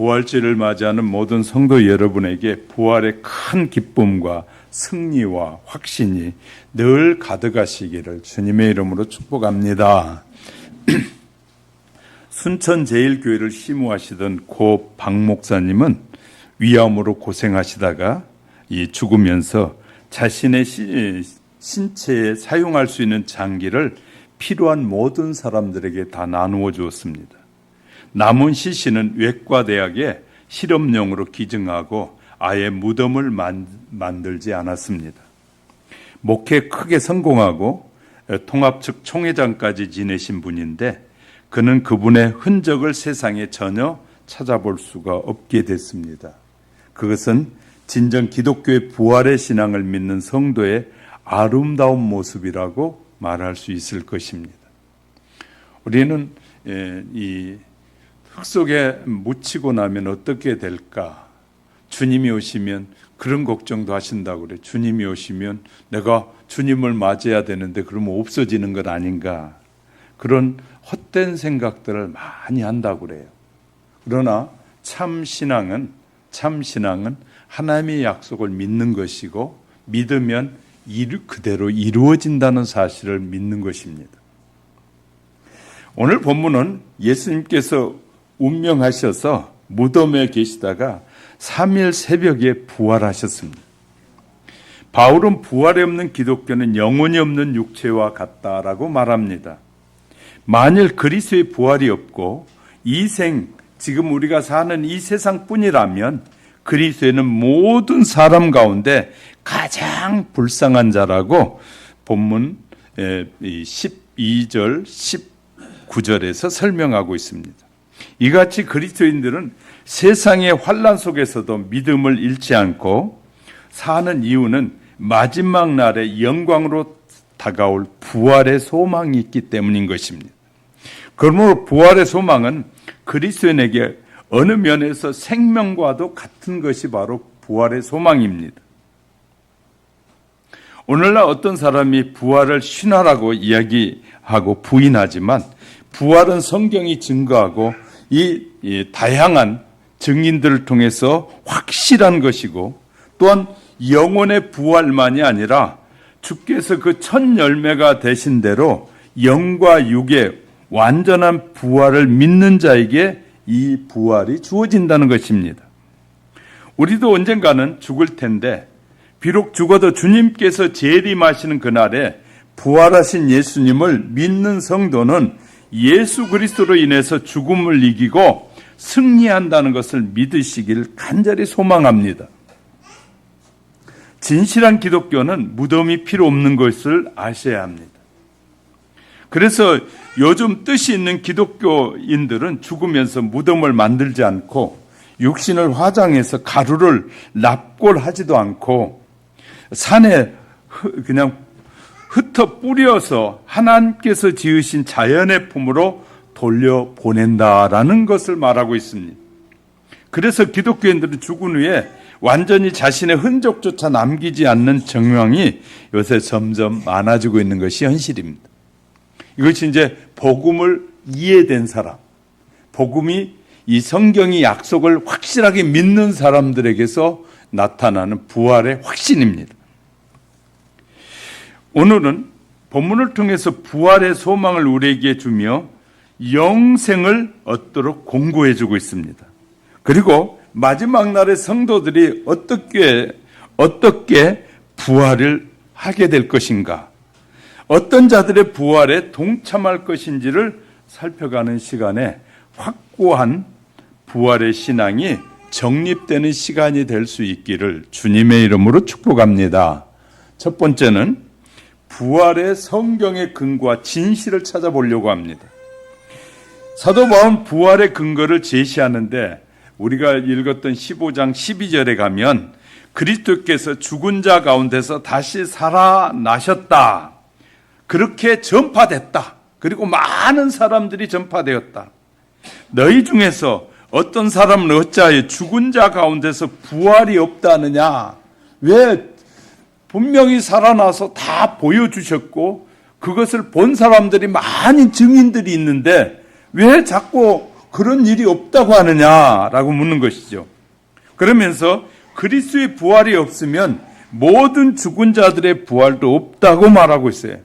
부활절을 맞이하는 모든 성도 여러분에게 부활의 큰 기쁨과 승리와 확신이 늘 가득하시기를 주님의 이름으로 축복합니다. 순천제일교회를 시무하시던 고 박 목사님은 위암으로 고생하시다가 죽으면서 자신의 신체에 사용할 수 있는 장기를 필요한 모든 사람들에게 다 나누어 주었습니다. 남은 시신은 외과대학에 실험용으로 기증하고 아예 무덤을 만들지 않았습니다. 목회 크게 성공하고 통합 측 총회장까지 지내신 분인데 그는 그분의 흔적을 세상에 전혀 찾아볼 수가 없게 됐습니다. 그것은 진정 기독교의 부활의 신앙을 믿는 성도의 아름다운 모습이라고 말할 수 있을 것입니다. 우리는 이 흙 속에 묻히고 나면 어떻게 될까? 주님이 오시면 그런 걱정도 하신다고 그래. 주님이 오시면 내가 주님을 맞이해야 되는데 그러면 없어지는 것 아닌가? 그런 헛된 생각들을 많이 한다고 그래요. 그러나 참 신앙은 하나님의 약속을 믿는 것이고 믿으면 그대로 이루어진다는 사실을 믿는 것입니다. 오늘 본문은 예수님께서 운명하셔서 무덤에 계시다가 3일 새벽에 부활하셨습니다. 바울은 부활이 없는 기독교는 영혼이 없는 육체와 같다라고 말합니다. 만일 그리스도의 부활이 없고 지금 우리가 사는 이 세상뿐이라면 그리스도는 모든 사람 가운데 가장 불쌍한 자라고 본문 12절, 19절에서 설명하고 있습니다. 이같이 그리스도인들은 세상의 환난 속에서도 믿음을 잃지 않고 사는 이유는 마지막 날에 영광으로 다가올 부활의 소망이 있기 때문인 것입니다. 그러므로 부활의 소망은 그리스도인에게 어느 면에서 생명과도 같은 것이 바로 부활의 소망입니다. 오늘날 어떤 사람이 부활을 신화라고 이야기하고 부인하지만 부활은 성경이 증거하고 이 다양한 증인들을 통해서 확실한 것이고 또한 영혼의 부활만이 아니라 주께서 그 첫 열매가 되신 대로 영과 육의 완전한 부활을 믿는 자에게 이 부활이 주어진다는 것입니다. 우리도 언젠가는 죽을 텐데 비록 죽어도 주님께서 재림하시는 그날에 부활하신 예수님을 믿는 성도는 예수 그리스도로 인해서 죽음을 이기고 승리한다는 것을 믿으시길 간절히 소망합니다. 진실한 기독교는 무덤이 필요 없는 것을 아셔야 합니다. 그래서 요즘 뜻이 있는 기독교인들은 죽으면서 무덤을 만들지 않고 육신을 화장해서 가루를 납골하지도 않고 산에 그냥 흩어 뿌려서 하나님께서 지으신 자연의 품으로 돌려보낸다라는 것을 말하고 있습니다. 그래서 기독교인들은 죽은 후에 완전히 자신의 흔적조차 남기지 않는 정황이 요새 점점 많아지고 있는 것이 현실입니다. 이것이 이제 복음을 이해된 사람, 복음이 이 성경의 약속을 확실하게 믿는 사람들에게서 나타나는 부활의 확신입니다. 오늘은 본문을 통해서 부활의 소망을 우리에게 주며 영생을 얻도록 공고해 주고 있습니다. 그리고 마지막 날의 성도들이 어떻게 부활을 하게 될 것인가, 어떤 자들의 부활에 동참할 것인지를 살펴가는 시간에 확고한 부활의 신앙이 정립되는 시간이 될 수 있기를 주님의 이름으로 축복합니다. 첫 번째는 부활의 성경의 근거와 진실을 찾아보려고 합니다. 사도 바울은 부활의 근거를 제시하는데 우리가 읽었던 15장 12절에 가면 그리스도께서 죽은 자 가운데서 다시 살아나셨다, 그렇게 전파됐다, 그리고 많은 사람들이 전파되었다. 너희 중에서 어떤 사람은 어찌하여 죽은 자 가운데서 부활이 없다느냐? 왜 분명히 살아나서 다 보여주셨고 그것을 본 사람들이 많은 증인들이 있는데 왜 자꾸 그런 일이 없다고 하느냐라고 묻는 것이죠. 그러면서 그리스도의 부활이 없으면 모든 죽은 자들의 부활도 없다고 말하고 있어요.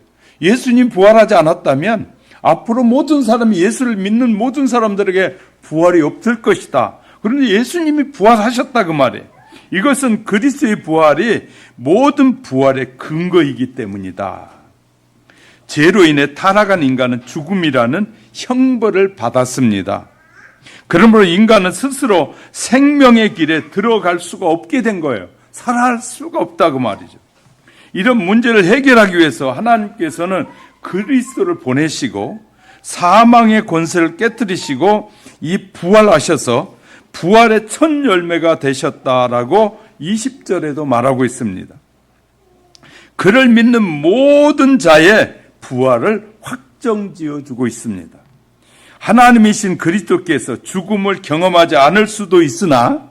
예수님 부활하지 않았다면 앞으로 모든 사람이 예수를 믿는 모든 사람들에게 부활이 없을 것이다. 그런데 예수님이 부활하셨다 그 말이에요. 이것은 그리스도의 부활이 모든 부활의 근거이기 때문이다. 죄로 인해 타락한 인간은 죽음이라는 형벌을 받았습니다. 그러므로 인간은 스스로 생명의 길에 들어갈 수가 없게 된 거예요. 살아갈 수가 없다고 말이죠. 이런 문제를 해결하기 위해서 하나님께서는 그리스도를 보내시고 사망의 권세를 깨뜨리시고 이 부활하셔서 부활의 첫 열매가 되셨다라고 20절에도 말하고 있습니다. 그를 믿는 모든 자의 부활을 확정지어 주고 있습니다. 하나님이신 그리스도께서 죽음을 경험하지 않을 수도 있으나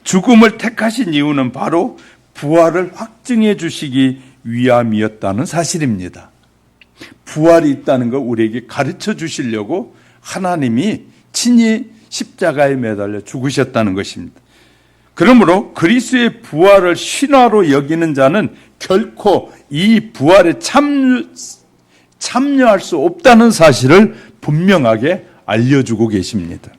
죽음을 택하신 이유는 바로 부활을 확증해 주시기 위함이었다는 사실입니다. 부활이 있다는 걸 우리에게 가르쳐 주시려고 하나님이 친히 십자가에 매달려 죽으셨다는 것입니다. 그러므로 그리스도의 부활을 신화로 여기는 자는 결코 이 부활에 참여할 수 없다는 사실을 분명하게 알려주고 계십니다.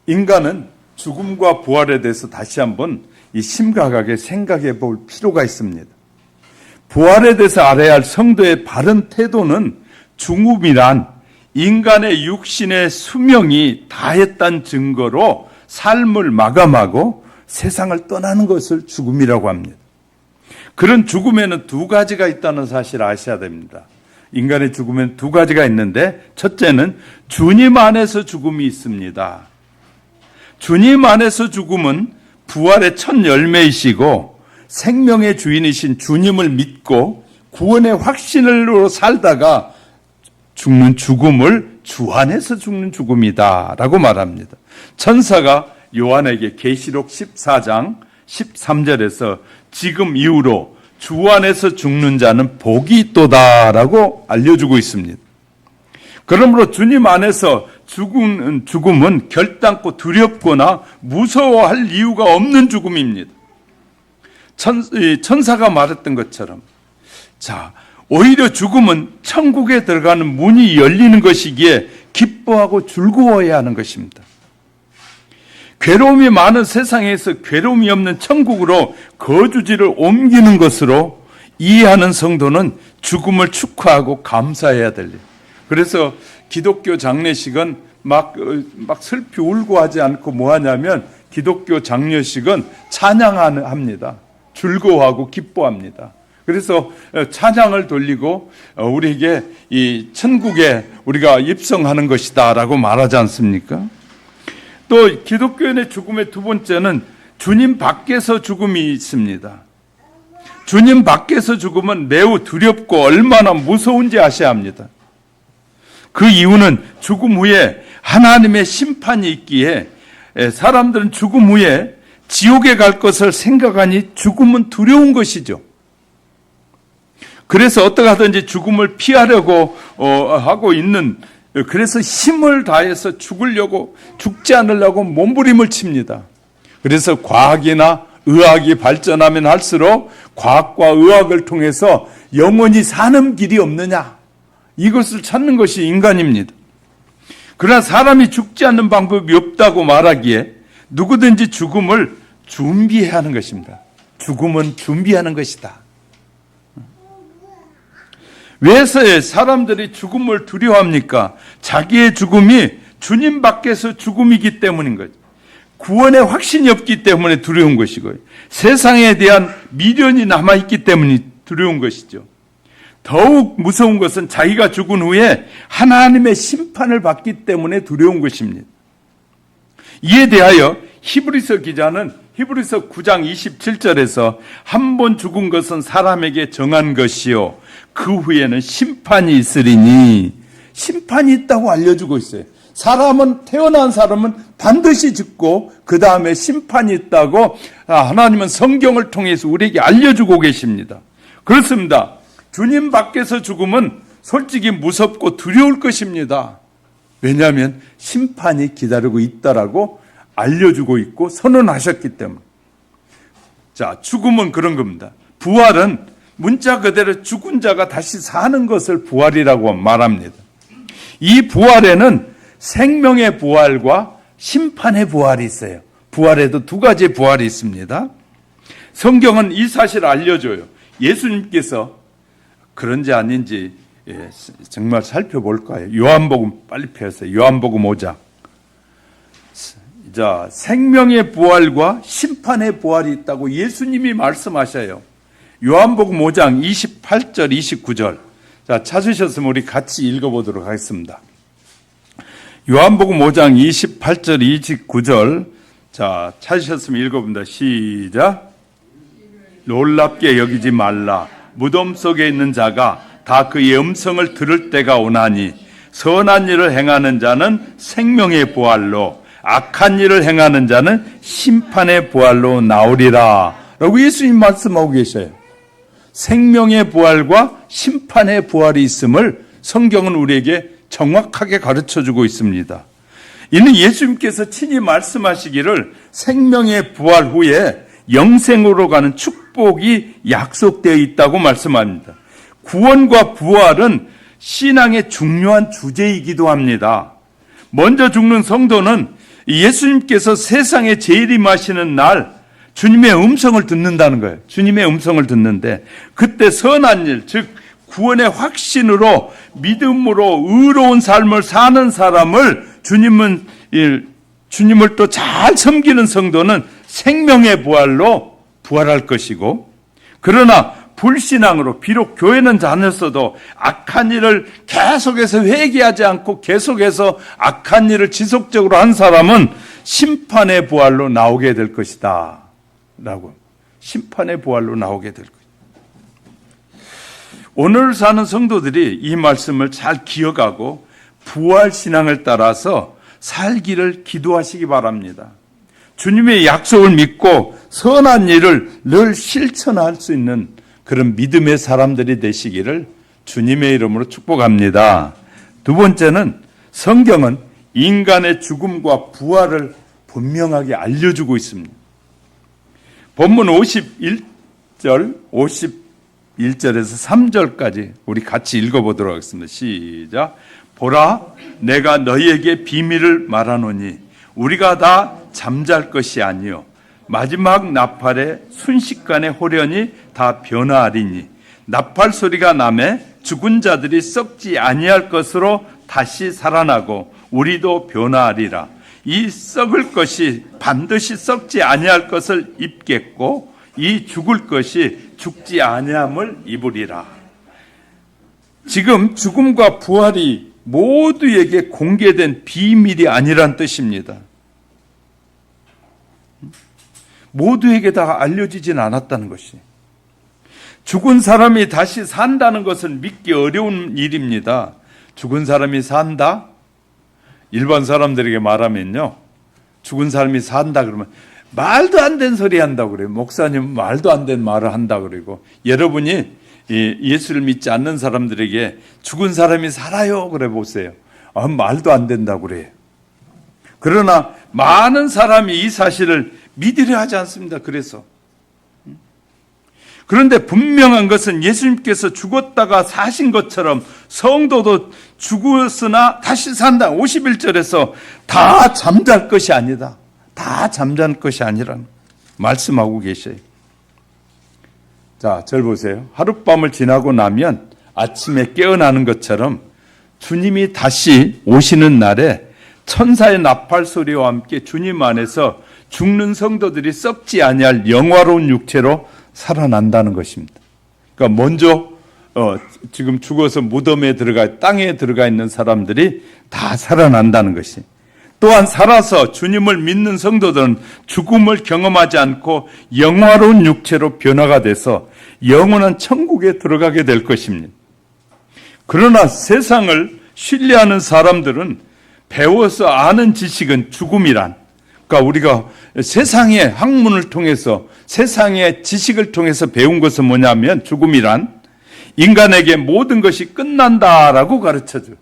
인간은 죽음과 부활에 대해서 다시 한번 심각하게 생각해 볼 필요가 있습니다. 부활에 대해서 알아야 할 성도의 바른 태도는 죽음이란 인간의 육신의 수명이 다했다는 증거로 삶을 마감하고 세상을 떠나는 것을 죽음이라고 합니다. 그런 죽음에는 두 가지가 있다는 사실을 아셔야 됩니다. 인간의 죽음에는 두 가지가 있는데 첫째는 주님 안에서 죽음이 있습니다. 주님 안에서 죽음은 부활의 첫 열매이시고 생명의 주인이신 주님을 믿고 구원의 확신으로 살다가 죽는 죽음을 주 안에서 죽는 죽음이다 라고 말합니다. 천사가 요한에게 계시록 14장 13절에서 지금 이후로 주 안에서 죽는 자는 복이 있도다 라고 알려주고 있습니다. 그러므로 주님 안에서 죽음은 결단코 두렵거나 무서워할 이유가 없는 죽음입니다. 천사가 말했던 것처럼 오히려 죽음은 천국에 들어가는 문이 열리는 것이기에 기뻐하고 즐거워해야 하는 것입니다. 괴로움이 많은 세상에서 괴로움이 없는 천국으로 거주지를 옮기는 것으로 이해하는 성도는 죽음을 축하하고 감사해야 될 일. 그래서 기독교 장례식은 막 슬피 울고 하지 않고 뭐 하냐면 기독교 장례식은 찬양합니다. 즐거워하고 기뻐합니다. 그래서 찬양을 돌리고 우리에게 이 천국에 우리가 입성하는 것이다라고 말하지 않습니까? 또 기독교인의 죽음의 두 번째는 주님 밖에서 죽음이 있습니다. 주님 밖에서 죽음은 매우 두렵고 얼마나 무서운지 아셔야 합니다. 그 이유는 죽음 후에 하나님의 심판이 있기에 사람들은 죽음 후에 지옥에 갈 것을 생각하니 죽음은 두려운 것이죠. 그래서 어떻게 하든지 죽음을 피하려고 하고 있는, 그래서 힘을 다해서 죽지 않으려고 몸부림을 칩니다. 그래서 과학이나 의학이 발전하면 할수록 과학과 의학을 통해서 영원히 사는 길이 없느냐, 이것을 찾는 것이 인간입니다. 그러나 사람이 죽지 않는 방법이 없다고 말하기에 누구든지 죽음을 준비해야 하는 것입니다. 죽음은 준비하는 것이다. 왜 사람들이 죽음을 두려워합니까? 자기의 죽음이 주님 밖에서 죽음이기 때문인 거죠. 구원의 확신이 없기 때문에 두려운 것이고요. 세상에 대한 미련이 남아있기 때문에 두려운 것이죠. 더욱 무서운 것은 자기가 죽은 후에 하나님의 심판을 받기 때문에 두려운 것입니다. 이에 대하여 히브리서 기자는 히브리서 9장 27절에서 한 번 죽은 것은 사람에게 정한 것이요 그 후에는 심판이 있으리니, 심판이 있다고 알려주고 있어요. 태어난 사람은 반드시 죽고 그 다음에 심판이 있다고 하나님은 성경을 통해서 우리에게 알려주고 계십니다. 그렇습니다. 주님 밖에서 죽음은 솔직히 무섭고 두려울 것입니다. 왜냐하면 심판이 기다리고 있다라고 알려주고 있고 선언하셨기 때문에. 자, 죽음은 그런 겁니다. 부활은 문자 그대로 죽은 자가 다시 사는 것을 부활이라고 말합니다. 이 부활에는 생명의 부활과 심판의 부활이 있어요. 부활에도 두 가지 부활이 있습니다. 성경은 이 사실을 알려줘요. 예수님께서 그런지 아닌지 정말 살펴볼까요? 요한복음 빨리 펴세요. 요한복음 5장. 자, 생명의 부활과 심판의 부활이 있다고 예수님이 말씀하셔요. 요한복음 5장 28절, 29절. 자, 찾으셨으면 우리 같이 읽어보도록 하겠습니다. 요한복음 5장 28절, 29절. 자, 찾으셨으면 읽어봅니다. 시작. 놀랍게 여기지 말라. 무덤 속에 있는 자가 다 그의 음성을 들을 때가 오나니 선한 일을 행하는 자는 생명의 부활로 악한 일을 행하는 자는 심판의 부활로 나오리라 라고 예수님 말씀하고 계셔요. 생명의 부활과 심판의 부활이 있음을 성경은 우리에게 정확하게 가르쳐주고 있습니다. 이는 예수님께서 친히 말씀하시기를 생명의 부활 후에 영생으로 가는 축복이 약속되어 있다고 말씀합니다. 구원과 부활은 신앙의 중요한 주제이기도 합니다. 먼저 죽는 성도는 예수님께서 세상에 재림하시는 날 주님의 음성을 듣는다는 거예요. 주님의 음성을 듣는데 그때 선한 일, 즉 구원의 확신으로 믿음으로 의로운 삶을 사는 사람을 주님을 또 잘 섬기는 성도는 생명의 부활로 부활할 것이고, 그러나 불신앙으로 비록 교회는 다녔어도 악한 일을 계속해서 회개하지 않고 계속해서 악한 일을 지속적으로 한 사람은 심판의 부활로 나오게 될 것이다 라고, 심판의 부활로 나오게 될 것이다. 오늘 사는 성도들이 이 말씀을 잘 기억하고 부활 신앙을 따라서 살기를 기도하시기 바랍니다. 주님의 약속을 믿고 선한 일을 늘 실천할 수 있는 그런 믿음의 사람들이 되시기를 주님의 이름으로 축복합니다. 두 번째는 성경은 인간의 죽음과 부활을 분명하게 알려주고 있습니다. 본문 51절, 51절에서 3절까지 우리 같이 읽어보도록 하겠습니다. 시작. 보라, 내가 너희에게 비밀을 말하노니 우리가 다 잠잘 것이 아니요 마지막 나팔에 순식간에 호련히 다 변화하리니 나팔 소리가 나매 죽은 자들이 썩지 아니할 것으로 다시 살아나고 우리도 변화하리라. 이 썩을 것이 반드시 썩지 아니할 것을 입겠고 이 죽을 것이 죽지 아니함을 입으리라. 지금 죽음과 부활이 모두에게 공개된 비밀이 아니란 뜻입니다. 모두에게 다 알려지진 않았다는 것이. 죽은 사람이 다시 산다는 것은 믿기 어려운 일입니다. 죽은 사람이 산다? 일반 사람들에게 말하면요, 죽은 사람이 산다 그러면 말도 안 되는 소리 한다고 그래요. 목사님 말도 안 되는 말을 한다고 그러고, 여러분이 예수를 믿지 않는 사람들에게 죽은 사람이 살아요 그래 보세요. 말도 안 된다고 그래요. 그러나 많은 사람이 이 사실을 믿으려 하지 않습니다. 그런데 분명한 것은 예수님께서 죽었다가 사신 것처럼 성도도 죽었으나 다시 산다. 51절에서 다 잠잘 것이 아니다. 다 잠잘 것이 아니라는 말씀하고 계셔요. 자, 절 보세요. 하룻밤을 지나고 나면 아침에 깨어나는 것처럼 주님이 다시 오시는 날에 천사의 나팔 소리와 함께 주님 안에서 죽는 성도들이 썩지 아니할 영화로운 육체로 살아난다는 것입니다. 그러니까 먼저 지금 죽어서 무덤에 땅에 들어가 있는 사람들이 다 살아난다는 것이. 또한 살아서 주님을 믿는 성도들은 죽음을 경험하지 않고 영화로운 육체로 변화가 돼서 영원한 천국에 들어가게 될 것입니다. 그러나 세상을 신뢰하는 사람들은 배워서 아는 지식은 죽음이란, 그러니까 우리가 세상의 학문을 통해서, 세상의 지식을 통해서 배운 것은 뭐냐면 죽음이란 인간에게 모든 것이 끝난다라고 가르쳐줘요.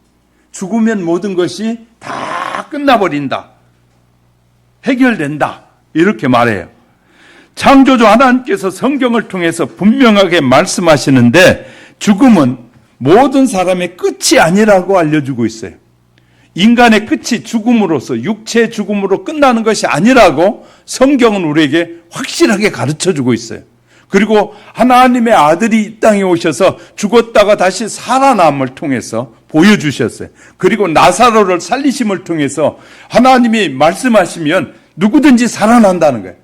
죽으면 모든 것이 다 끝나버린다. 해결된다. 이렇게 말해요. 창조주 하나님께서 성경을 통해서 분명하게 말씀하시는데 죽음은 모든 사람의 끝이 아니라고 알려주고 있어요. 인간의 끝이 죽음으로서 육체의 죽음으로 끝나는 것이 아니라고 성경은 우리에게 확실하게 가르쳐주고 있어요. 그리고 하나님의 아들이 이 땅에 오셔서 죽었다가 다시 살아남을 통해서 보여주셨어요. 그리고 나사로를 살리심을 통해서 하나님이 말씀하시면 누구든지 살아난다는 거예요.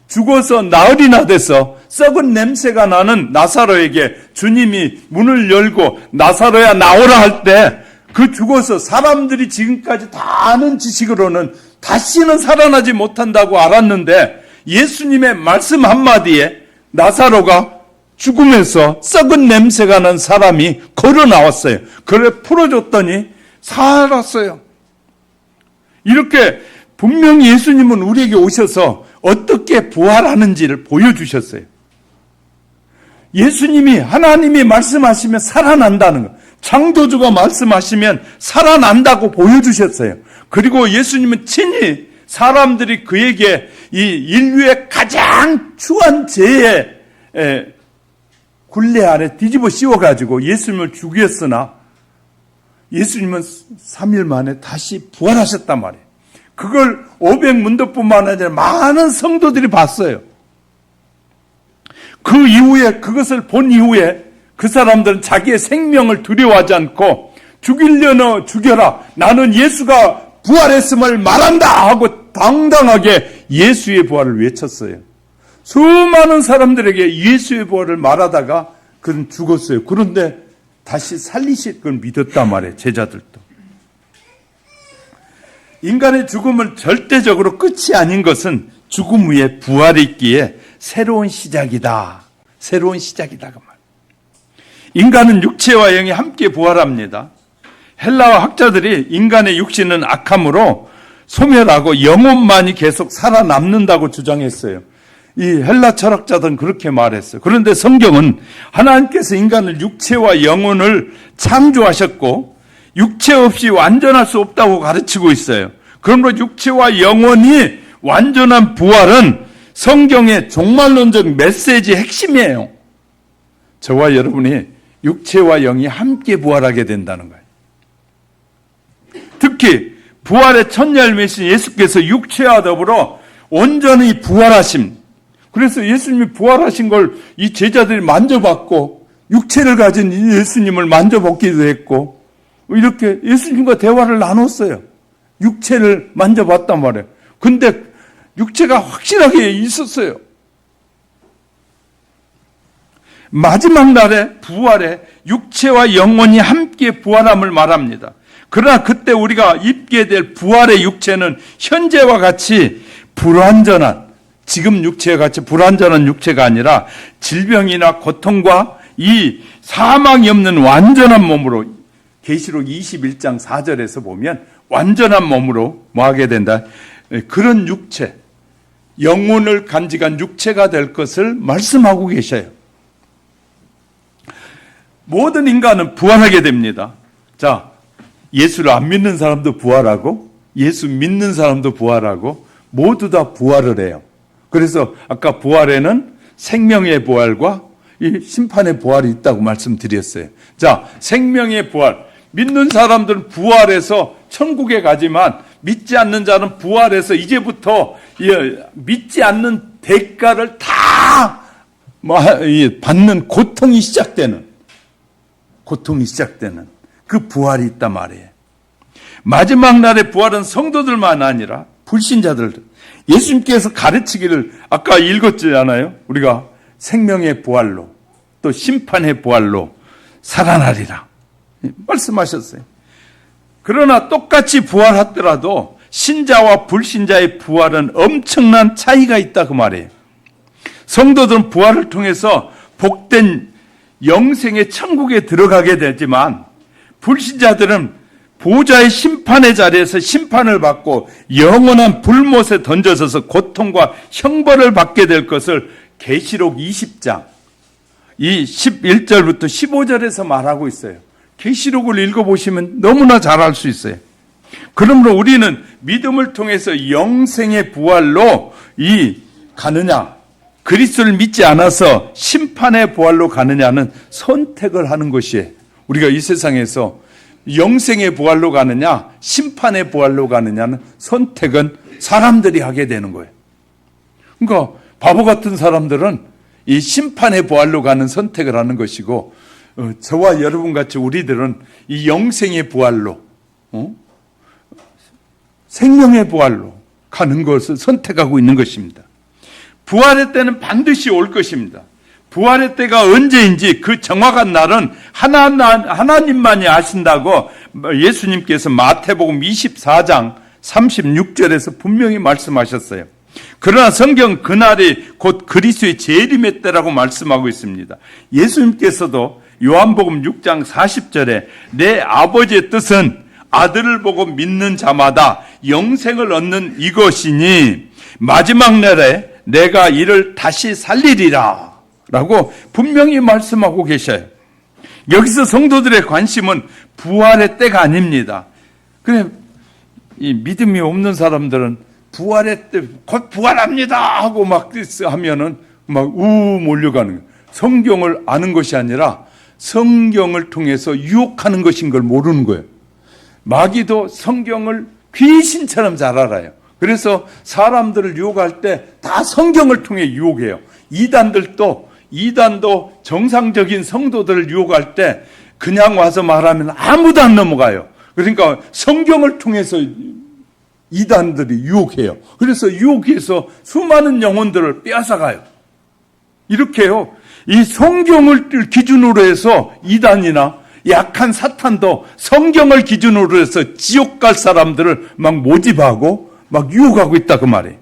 죽어서 나흘이나 돼서 썩은 냄새가 나는 나사로에게 주님이 문을 열고 나사로야 나오라 할 때 그 죽어서 사람들이 지금까지 다 아는 지식으로는 다시는 살아나지 못한다고 알았는데 예수님의 말씀 한마디에 나사로가 죽음에서 썩은 냄새가 난 사람이 걸어 나왔어요. 그래 풀어줬더니 살았어요. 이렇게 분명히 예수님은 우리에게 오셔서 어떻게 부활하는지를 보여주셨어요. 예수님이 하나님이 말씀하시면 살아난다는 것. 창조주가 말씀하시면 살아난다고 보여주셨어요. 그리고 예수님은 친히 사람들이 그에게 이 인류의 가장 추한 죄의 굴레 아래 뒤집어 씌워가지고 예수님을 죽였으나 예수님은 3일 만에 다시 부활하셨단 말이에요. 그걸 500문도뿐만 아니라 많은 성도들이 봤어요. 그 이후에 그것을 본 이후에 그 사람들은 자기의 생명을 두려워하지 않고 죽이려나 죽여라. 나는 예수가 부활했음을 말한다 하고 당당하게 예수의 부활을 외쳤어요. 수많은 사람들에게 예수의 부활을 말하다가 그는 죽었어요. 그런데 다시 살리실 걸 믿었단 말이에요. 제자들도. 인간의 죽음은 절대적으로 끝이 아닌 것은 죽음 후에 부활이 있기에 새로운 시작이다. 새로운 시작이다. 그 말. 인간은 육체와 영이 함께 부활합니다. 헬라어 학자들이 인간의 육신은 악함으로 소멸하고 영혼만이 계속 살아남는다고 주장했어요. 이 헬라 철학자들은 그렇게 말했어요. 그런데 성경은 하나님께서 인간을 육체와 영혼을 창조하셨고 육체 없이 완전할 수 없다고 가르치고 있어요. 그러므로 육체와 영혼이 완전한 부활은 성경의 종말론적 메시지의 핵심이에요. 저와 여러분이 육체와 영이 함께 부활하게 된다는 거예요. 특히 부활의 첫 열매신 예수께서 육체와 더불어 온전히 부활하심. 그래서 예수님이 부활하신 걸 이 제자들이 만져봤고 육체를 가진 예수님을 만져보기도 했고 이렇게 예수님과 대화를 나눴어요. 육체를 만져봤단 말이에요. 근데 육체가 확실하게 있었어요. 마지막 날에 부활에 육체와 영혼이 함께 부활함을 말합니다. 그러나 그때 우리가 입게 될 부활의 육체는 현재와 같이 불완전한, 지금 육체와 같이 불완전한 육체가 아니라 질병이나 고통과 이 사망이 없는 완전한 몸으로, 계시록 21장 4절에서 보면 완전한 몸으로 뭐하게 된다. 그런 육체, 영혼을 간직한 육체가 될 것을 말씀하고 계셔요. 모든 인간은 부활하게 됩니다. 자, 예수를 안 믿는 사람도 부활하고 예수 믿는 사람도 부활하고 모두 다 부활을 해요. 그래서 아까 부활에는 생명의 부활과 이 심판의 부활이 있다고 말씀드렸어요. 자, 생명의 부활. 믿는 사람들은 부활해서 천국에 가지만 믿지 않는 자는 부활해서 이제부터 믿지 않는 대가를 다 받는 고통이 시작되는 그 부활이 있단 말이에요. 마지막 날의 부활은 성도들만 아니라 불신자들, 예수님께서 가르치기를 아까 읽었잖아요. 우리가 생명의 부활로 또 심판의 부활로 살아나리라 말씀하셨어요. 그러나 똑같이 부활하더라도 신자와 불신자의 부활은 엄청난 차이가 있다 그 말이에요. 성도들은 부활을 통해서 복된 영생의 천국에 들어가게 되지만 불신자들은 보좌의 심판의 자리에서 심판을 받고 영원한 불못에 던져져서 고통과 형벌을 받게 될 것을 계시록 20장 이 11절부터 15절에서 말하고 있어요. 계시록을 읽어보시면 너무나 잘 알 수 있어요. 그러므로 우리는 믿음을 통해서 영생의 부활로 가느냐, 그리스도를 믿지 않아서 심판의 부활로 가느냐는 선택을 하는 것이에요. 우리가 이 세상에서 영생의 부활로 가느냐, 심판의 부활로 가느냐는 선택은 사람들이 하게 되는 거예요. 그러니까 바보 같은 사람들은 이 심판의 부활로 가는 선택을 하는 것이고, 저와 여러분 같이 우리들은 이 영생의 부활로, 생명의 부활로 가는 것을 선택하고 있는 것입니다. 부활의 때는 반드시 올 것입니다. 부활의 때가 언제인지 그 정확한 날은 하나님만이 아신다고 예수님께서 마태복음 24장 36절에서 분명히 말씀하셨어요. 그러나 성경 그날이 곧 그리스도의 재림의 때라고 말씀하고 있습니다. 예수님께서도 요한복음 6장 40절에 내 아버지의 뜻은 아들을 보고 믿는 자마다 영생을 얻는 이것이니 마지막 날에 내가 이를 다시 살리리라 라고 분명히 말씀하고 계셔요. 여기서 성도들의 관심은 부활의 때가 아닙니다. 그래, 이 믿음이 없는 사람들은 부활의 때 곧 부활합니다 하고 막 하면은 막 몰려가는 거예요. 성경을 아는 것이 아니라 성경을 통해서 유혹하는 것인 걸 모르는 거예요. 마귀도 성경을 귀신처럼 잘 알아요. 그래서 사람들을 유혹할 때 다 성경을 통해 유혹해요. 이단도 정상적인 성도들을 유혹할 때 그냥 와서 말하면 아무도 안 넘어가요. 그러니까 성경을 통해서 이단들이 유혹해요. 그래서 유혹해서 수많은 영혼들을 빼앗아가요. 이렇게요. 이 성경을 기준으로 해서 이단이나 약한 사탄도 성경을 기준으로 해서 지옥 갈 사람들을 막 모집하고 막 유혹하고 있다 그 말이에요.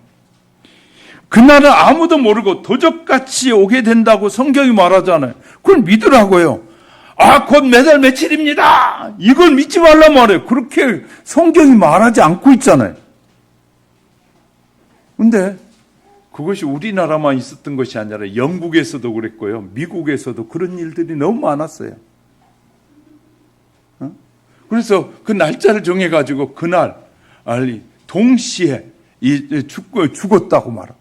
그날은 아무도 모르고 도적같이 오게 된다고 성경이 말하잖아요. 그걸 믿으라고요. 곧 매달 며칠입니다. 이걸 믿지 말란 말이에요. 그렇게 성경이 말하지 않고 있잖아요. 근데 그것이 우리나라만 있었던 것이 아니라 영국에서도 그랬고요. 미국에서도 그런 일들이 너무 많았어요. 그래서 그 날짜를 정해가지고 그날 동시에 죽었다고 말하고,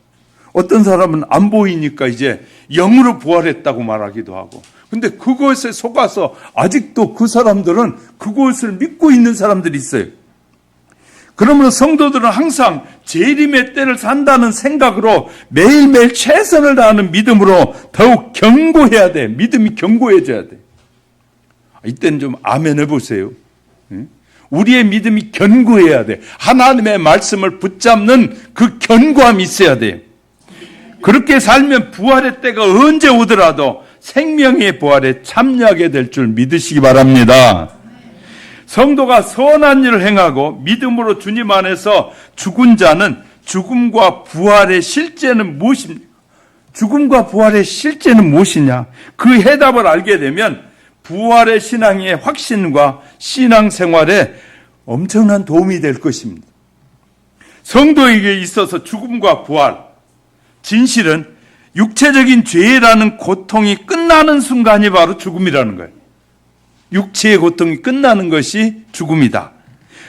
어떤 사람은 안 보이니까 이제 영으로 부활했다고 말하기도 하고. 근데 그것에 속아서 아직도 그 사람들은 그것을 믿고 있는 사람들이 있어요. 그러므로 성도들은 항상 재림의 때를 산다는 생각으로 매일매일 최선을 다하는 믿음으로 더욱 견고해야 돼. 믿음이 견고해져야 돼. 이때는 좀 아멘 해보세요. 우리의 믿음이 견고해야 돼. 하나님의 말씀을 붙잡는 그 견고함이 있어야 돼. 그렇게 살면 부활의 때가 언제 오더라도 생명의 부활에 참여하게 될 줄 믿으시기 바랍니다. 성도가 선한 일을 행하고 믿음으로 주님 안에서 죽은 자는 죽음과 부활의 실제는 무엇입니까? 죽음과 부활의 실제는 무엇이냐? 그 해답을 알게 되면 부활의 신앙의 확신과 신앙생활에 엄청난 도움이 될 것입니다. 성도에게 있어서 죽음과 부활, 진실은 육체적인 죄라는 고통이 끝나는 순간이 바로 죽음이라는 거예요. 육체의 고통이 끝나는 것이 죽음이다.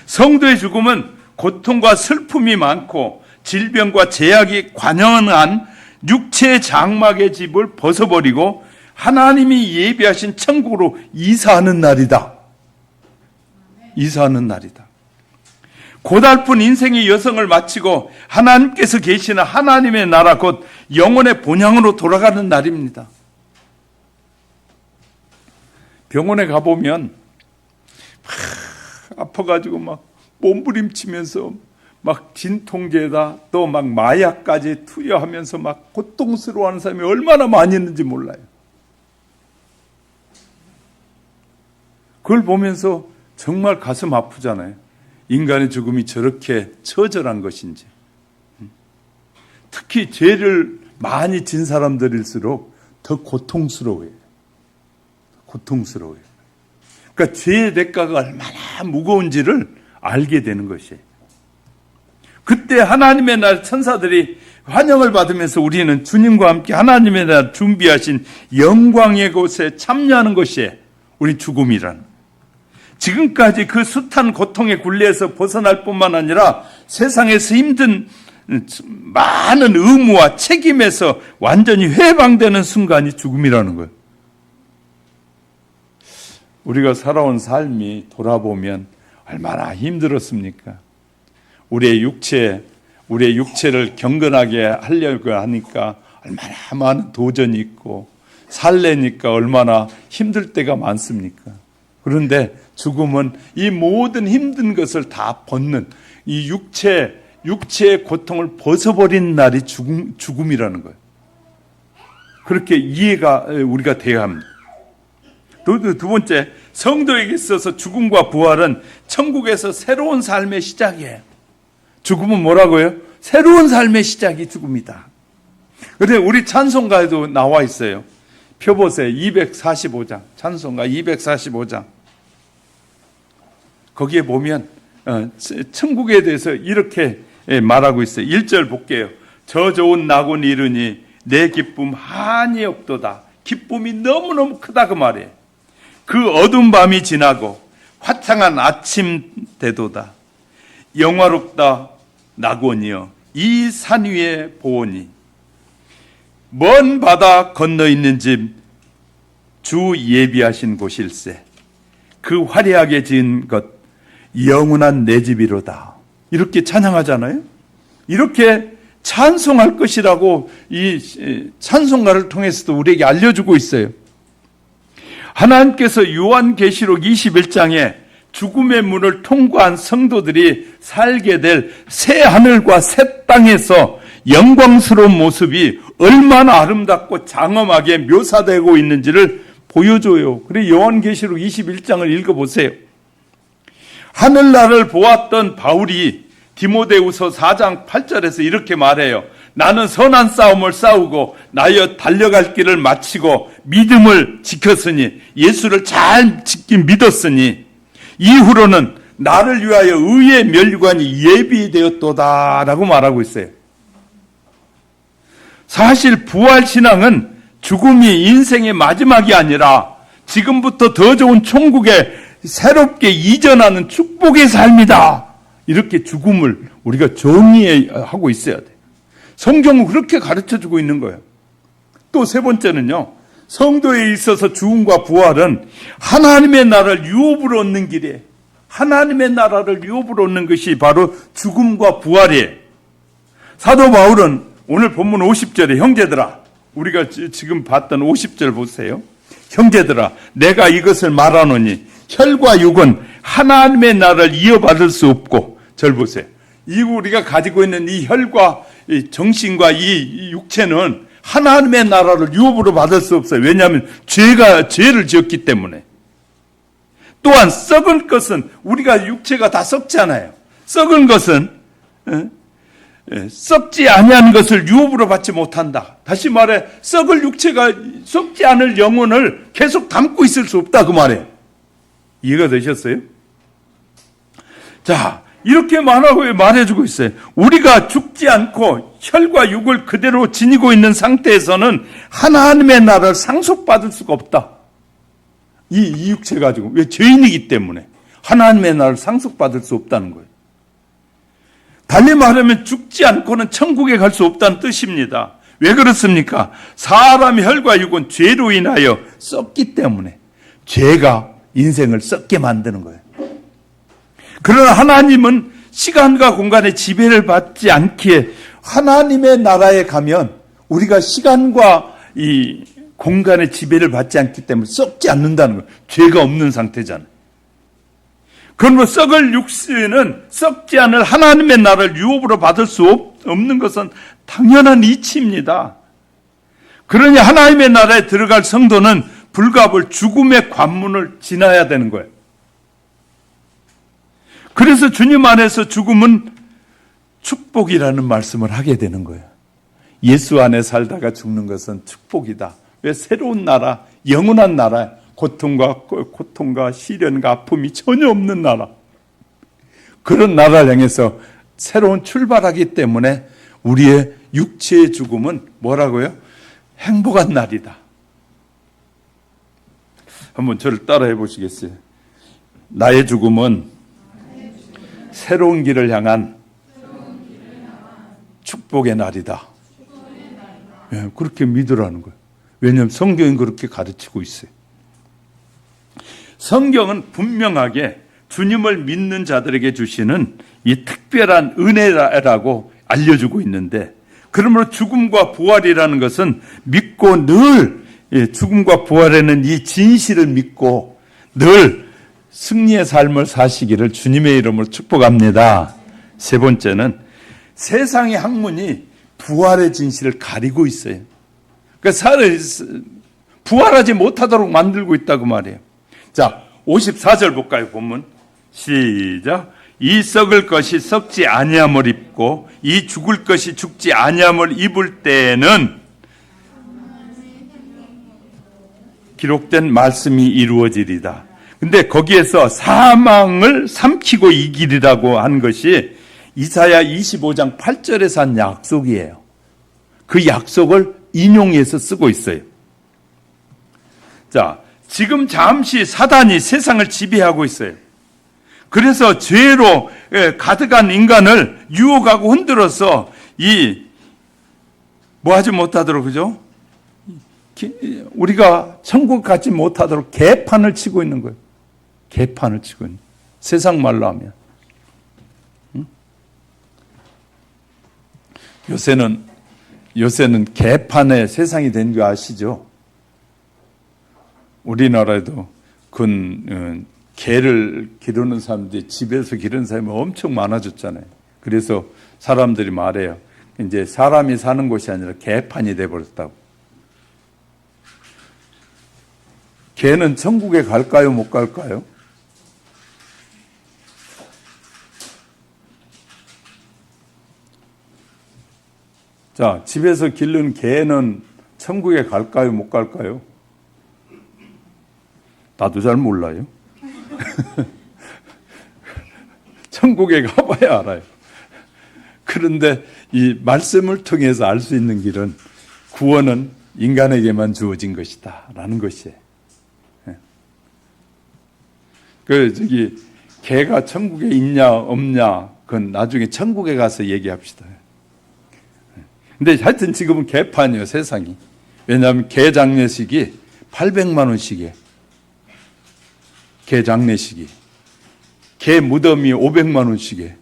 성도의 죽음은 고통과 슬픔이 많고 질병과 제약이 관영한 육체의 장막의 집을 벗어버리고 하나님이 예비하신 천국으로 이사하는 날이다. 이사하는 날이다. 고달픈 인생의 여정을 마치고 하나님께서 계시는 하나님의 나라 곧 영혼의 본향으로 돌아가는 날입니다. 병원에 가보면 아파가지고 막 몸부림치면서 막 진통제다 또 막 마약까지 투여하면서 막 고통스러워하는 사람이 얼마나 많이 있는지 몰라요. 그걸 보면서 정말 가슴 아프잖아요. 인간의 죽음이 저렇게 처절한 것인지. 특히 죄를 많이 진 사람들일수록 더 고통스러워요. 고통스러워요. 그러니까 죄의 대가가 얼마나 무거운지를 알게 되는 것이에요. 그때 하나님의 날 천사들이 환영을 받으면서 우리는 주님과 함께 하나님의 날 준비하신 영광의 곳에 참여하는 것이 우리 죽음이란. 지금까지 그 숱한 고통의 굴레에서 벗어날 뿐만 아니라 세상에서 힘든 많은 의무와 책임에서 완전히 해방되는 순간이 죽음이라는 거예요. 우리가 살아온 삶이 돌아보면 얼마나 힘들었습니까? 우리의 육체를 경건하게 하려고 하니까 얼마나 많은 도전이 있고 살래니까 얼마나 힘들 때가 많습니까? 그런데 죽음은 이 모든 힘든 것을 다 벗는 이 육체의 고통을 벗어버린 날이 죽음이라는 거예요. 그렇게 이해가 우리가 돼야 합니다. 두 번째, 성도에게 있어서 죽음과 부활은 천국에서 새로운 삶의 시작이에요. 죽음은 뭐라고요? 새로운 삶의 시작이 죽음이다. 그런데 우리 찬송가에도 나와 있어요. 펴보세요. 245장. 찬송가 245장. 거기에 보면 천국에 대해서 이렇게 말하고 있어요. 1절 볼게요. 저 좋은 낙원 이르니 내 기쁨 한이 없도다. 기쁨이 너무너무 크다 그 말이에요. 그 어두운 밤이 지나고 화창한 아침 되도다. 영화롭다 낙원이여 이 산 위에 보오니 먼 바다 건너 있는 집 주 예비하신 곳일세. 그 화려하게 지은 것 영원한 내 집이로다. 이렇게 찬양하잖아요. 이렇게 찬송할 것이라고 이 찬송가를 통해서도 우리에게 알려주고 있어요. 하나님께서 요한계시록 21장에 죽음의 문을 통과한 성도들이 살게 될 새 하늘과 새 땅에서 영광스러운 모습이 얼마나 아름답고 장엄하게 묘사되고 있는지를 보여줘요. 그래 요한계시록 21장을 읽어보세요. 하늘나라를 보았던 바울이 디모데후서 4장 8절에서 이렇게 말해요. 나는 선한 싸움을 싸우고 나여 달려갈 길을 마치고 믿음을 지켰으니 예수를 잘 지킨 믿었으니 이후로는 나를 위하여 의의 면류관이 예비되었도다 라고 말하고 있어요. 사실 부활신앙은 죽음이 인생의 마지막이 아니라 지금부터 더 좋은 천국에 새롭게 이전하는 축복의 삶이다. 이렇게 죽음을 우리가 정의하고 있어야 돼. 성경은 그렇게 가르쳐주고 있는 거예요. 또 세 번째는요. 성도에 있어서 죽음과 부활은 하나님의 나라를 유업으로 얻는 길이에요. 하나님의 나라를 유업으로 얻는 것이 바로 죽음과 부활이에요. 사도 바울은 오늘 본문 50절에 형제들아, 우리가 지금 봤던 50절 보세요. 형제들아, 내가 이것을 말하노니 혈과 육은 하나님의 나라를 이어받을 수 없고, 절 보세요. 우리가 가지고 있는 이 혈과 이 정신과 이 육체는 하나님의 나라를 유업으로 받을 수 없어요. 왜냐하면 죄를 지었기 때문에. 또한 썩은 것은 우리가 육체가 다 썩잖아요. 썩은 것은 썩지 아니한 것을 유업으로 받지 못한다. 다시 말해 썩을 육체가 썩지 않을 영혼을 계속 담고 있을 수 없다 그 말이에요. 이해가 되셨어요? 자, 이렇게 말해주고 있어요. 우리가 죽지 않고 혈과 육을 그대로 지니고 있는 상태에서는 하나님의 나라를 상속받을 수가 없다. 이 육체 가지고. 왜? 죄인이기 때문에 하나님의 나라를 상속받을 수 없다는 거예요. 달리 말하면 죽지 않고는 천국에 갈 수 없다는 뜻입니다. 왜 그렇습니까? 사람의 혈과 육은 죄로 인하여 썩기 때문에 죄가 인생을 썩게 만드는 거예요. 그러나 하나님은 시간과 공간의 지배를 받지 않기에 하나님의 나라에 가면 우리가 시간과 이 공간의 지배를 받지 않기 때문에 썩지 않는다는 거예요. 죄가 없는 상태잖아요. 그러므로 썩을 육신은 썩지 않을 하나님의 나라를 유업으로 받을 수 없는 것은 당연한 이치입니다. 그러니 하나님의 나라에 들어갈 성도는 불가불 죽음의 관문을 지나야 되는 거예요. 그래서 주님 안에서 죽음은 축복이라는 말씀을 하게 되는 거예요. 예수 안에 살다가 죽는 것은 축복이다. 왜? 새로운 나라, 영원한 나라, 고통과 시련과 아픔이 전혀 없는 나라. 그런 나라를 향해서 새로운 출발하기 때문에 우리의 육체의 죽음은 뭐라고요? 행복한 날이다. 한번 저를 따라해 보시겠어요? 나의 죽음은 새로운 길을 향한 축복의 날이다. 예, 그렇게 믿으라는 거예요. 왜냐하면 성경이 그렇게 가르치고 있어요. 성경은 분명하게 주님을 믿는 자들에게 주시는 이 특별한 은혜라고 알려주고 있는데, 그러므로 죽음과 부활이라는 것은 믿고 늘 죽음과 부활에는 이 진실을 믿고 늘 승리의 삶을 사시기를 주님의 이름으로 축복합니다. 세 번째는 세상의 학문이 부활의 진실을 가리고 있어요. 그러니까 부활하지 못하도록 만들고 있다고 말이에요. 자, 54절 볼까요? 본문 시작. 이 썩을 것이 썩지 아니함을 입고 이 죽을 것이 죽지 아니함을 입을 때에는 기록된 말씀이 이루어지리다. 근데 거기에서 사망을 삼키고 이기리라고 한 것이 이사야 25장 8절에서 한 약속이에요. 그 약속을 인용해서 쓰고 있어요. 자, 지금 잠시 사단이 세상을 지배하고 있어요. 그래서 죄로 가득한 인간을 유혹하고 흔들어서 뭐 하지 못하도록, 그죠? 우리가 천국 가지 못하도록 개판을 치고 있는 거예요. 개판을 치고 있는. 세상 말로 하면. 요새는 개판의 세상이 된 거 아시죠? 우리나라에도 개를 기르는 사람들이 집에서 기르는 사람이 엄청 많아졌잖아요. 그래서 사람들이 말해요. 이제 사람이 사는 곳이 아니라 개판이 돼버렸다고. 개는 천국에 갈까요? 못 갈까요? 자, 집에서 기르는 개는 천국에 갈까요? 못 갈까요? 나도 잘 몰라요. 천국에 가봐야 알아요. 그런데 이 말씀을 통해서 알 수 있는 길은 구원은 인간에게만 주어진 것이다 라는 것이에요. 개가 천국에 있냐 없냐 그건 나중에 천국에 가서 얘기합시다. 근데 하여튼 지금은 개판이에요, 세상이. 왜냐하면 개 장례식이 800만 원씩이에요. 개 장례식이. 개 무덤이 500만 원씩이에요.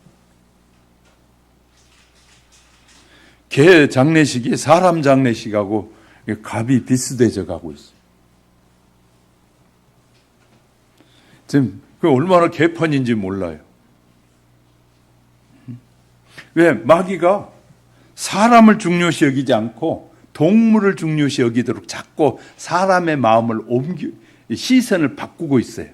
개 장례식이 사람 장례식하고 값이 비슷해져 가고 있어요. 지금 그 얼마나 개판인지 몰라요. 왜? 마귀가 사람을 중요시 여기지 않고 동물을 중요시 여기도록 자꾸 사람의 마음을 시선을 바꾸고 있어요.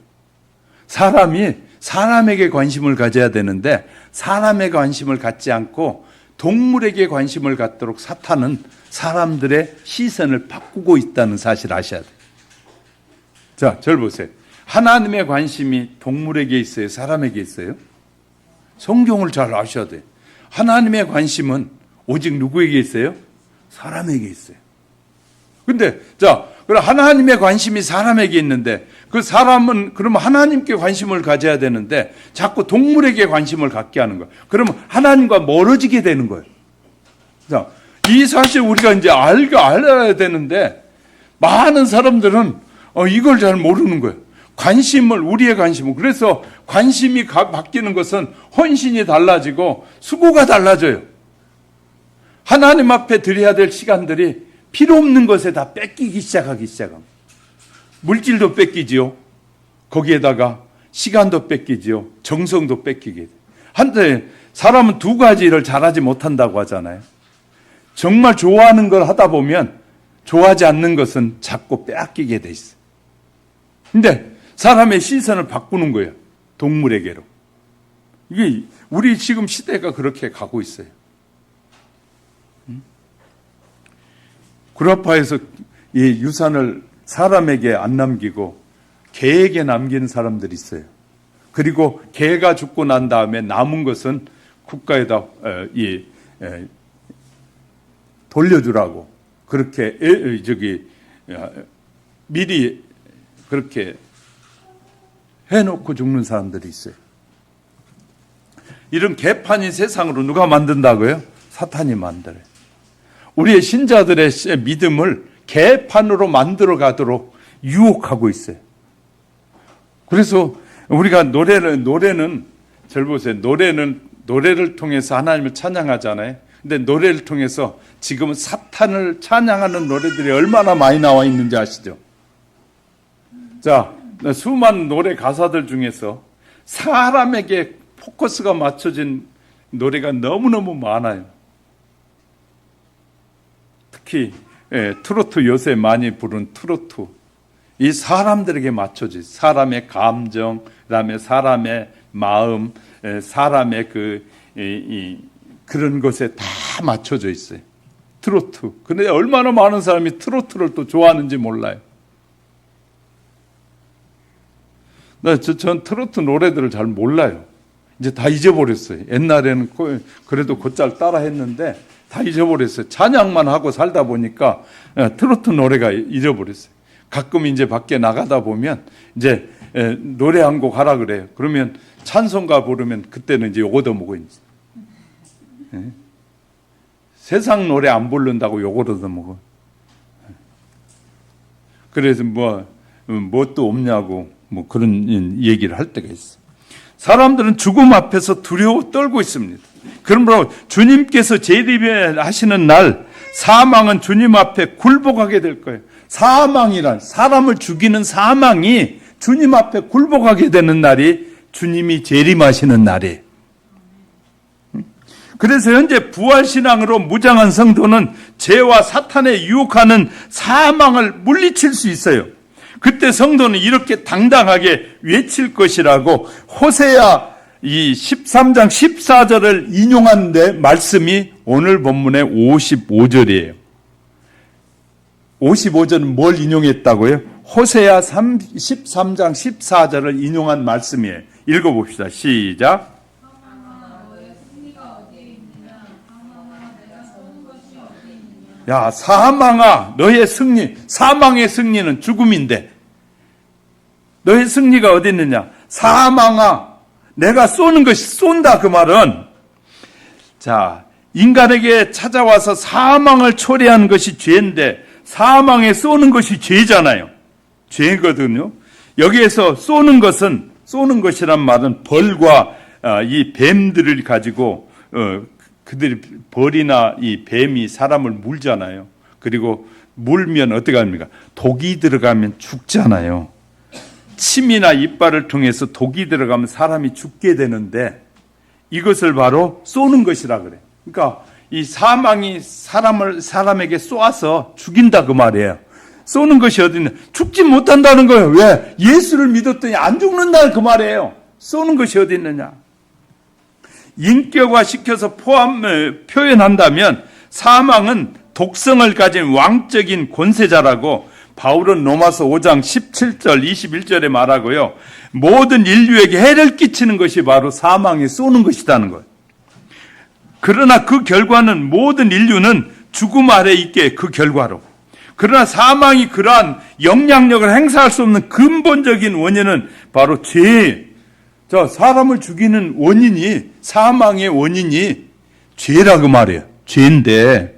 사람이 사람에게 관심을 가져야 되는데 사람의 관심을 갖지 않고 동물에게 관심을 갖도록 사탄은 사람들의 시선을 바꾸고 있다는 사실을 아셔야 돼요. 자, 저를 보세요. 하나님의 관심이 동물에게 있어요? 사람에게 있어요? 성경을 잘 아셔야 돼요. 하나님의 관심은 오직 누구에게 있어요? 사람에게 있어요. 근데, 자, 그럼 하나님의 관심이 사람에게 있는데, 그 사람은 그러면 하나님께 관심을 가져야 되는데, 자꾸 동물에게 관심을 갖게 하는 거예요. 그러면 하나님과 멀어지게 되는 거예요. 자, 이 사실 우리가 이제 알아야 되는데, 많은 사람들은 이걸 잘 모르는 거예요. 우리의 관심을. 그래서 관심이 바뀌는 것은 헌신이 달라지고 수고가 달라져요. 하나님 앞에 드려야 될 시간들이 필요 없는 것에 다 뺏기기 시작합니다. 물질도 뺏기지요. 거기에다가 시간도 뺏기지요. 정성도 뺏기게 돼요. 한때 사람은 두 가지를 잘하지 못한다고 하잖아요. 정말 좋아하는 걸 하다 보면 좋아하지 않는 것은 자꾸 빼앗기게 돼 있어요. 근데 사람의 시선을 바꾸는 거예요. 동물에게로. 이게 우리 지금 시대가 그렇게 가고 있어요. 구라파에서 이 유산을 사람에게 안 남기고 개에게 남기는 사람들이 있어요. 그리고 개가 죽고 난 다음에 남은 것은 국가에다 돌려주라고 그렇게 미리 그렇게 해놓고 죽는 사람들이 있어요. 이런 개판인 세상으로 누가 만든다고요? 사탄이 만들어요. 우리의 신자들의 믿음을 개판으로 만들어 가도록 유혹하고 있어요. 그래서 우리가 노래는 절 보세요. 노래를 통해서 하나님을 찬양하잖아요. 근데 노래를 통해서 지금은 사탄을 찬양하는 노래들이 얼마나 많이 나와 있는지 아시죠? 자, 수많은 노래 가사들 중에서 사람에게 포커스가 맞춰진 노래가 너무너무 많아요. 특히 트로트, 요새 많이 부른 트로트, 이 사람들에게 맞춰진, 사람의 감정, 그다음에 사람의 마음, 사람의 그런 것에 다 맞춰져 있어요. 트로트. 근데 얼마나 많은 사람이 트로트를 또 좋아하는지 몰라요. 전 트로트 노래들을 잘 몰라요. 이제 다 잊어버렸어요. 옛날에는 그래도 곧잘 따라 했는데 다 잊어버렸어요. 찬양만 하고 살다 보니까 트로트 노래가 잊어버렸어요. 가끔 이제 밖에 나가다 보면 이제 노래 한 곡 하라 그래요. 그러면 찬송가 부르면 그때는 이제 욕 얻어먹어. 세상 노래 안 부른다고 욕 얻어먹어. 그래서 뭣도 없냐고 그런 얘기를 할 때가 있어. 사람들은 죽음 앞에서 두려워 떨고 있습니다. 그러므로 주님께서 재림하시는 날 사망은 주님 앞에 굴복하게 될 거예요. 사망이란, 사람을 죽이는 사망이 주님 앞에 굴복하게 되는 날이 주님이 재림하시는 날이에요. 그래서 현재 부활신앙으로 무장한 성도는 죄와 사탄에 유혹하는 사망을 물리칠 수 있어요. 그때 성도는 이렇게 당당하게 외칠 것이라고 호세아 이 13장 14절을 인용하는데 말씀이 오늘 본문의 55절이에요. 55절은 뭘 인용했다고요? 호세아 13장 14절을 인용한 말씀이에요. 읽어봅시다. 시작. 야, 사망아, 너의 승리, 사망의 승리는 죽음인데 너의 승리가 어디 있느냐? 사망아, 내가 쏘는 것이 쏜다. 그 말은, 자, 인간에게 찾아와서 사망을 초래하는 것이 죄인데 사망에 쏘는 것이 죄잖아요. 죄거든요. 여기에서 쏘는 것이란 말은 벌과 이 뱀들을 가지고 그들이 벌이나 이 뱀이 사람을 물잖아요. 그리고 물면 어떻게 합니까? 독이 들어가면 죽잖아요. 침이나 이빨을 통해서 독이 들어가면 사람이 죽게 되는데 이것을 바로 쏘는 것이라 그래. 그러니까 이 사망이 사람에게 쏘아서 죽인다 그 말이에요. 쏘는 것이 어디 있냐? 죽지 못한다는 거예요. 왜? 예수를 믿었더니 안 죽는다는 그 말이에요. 쏘는 것이 어디 있느냐? 인격화 시켜서 표현한다면 사망은 독성을 가진 왕적인 권세자라고 바울은 로마서 5장 17절 21절에 말하고요. 모든 인류에게 해를 끼치는 것이 바로 사망에 쏘는 것이라는 거예요. 그러나 그 결과는 모든 인류는 죽음 아래 있게 그 결과로. 그러나 사망이 그러한 영향력을 행사할 수 없는 근본적인 원인은 바로 죄. 사람을 죽이는 원인이, 사망의 원인이 죄라고 말이에요. 죄인데.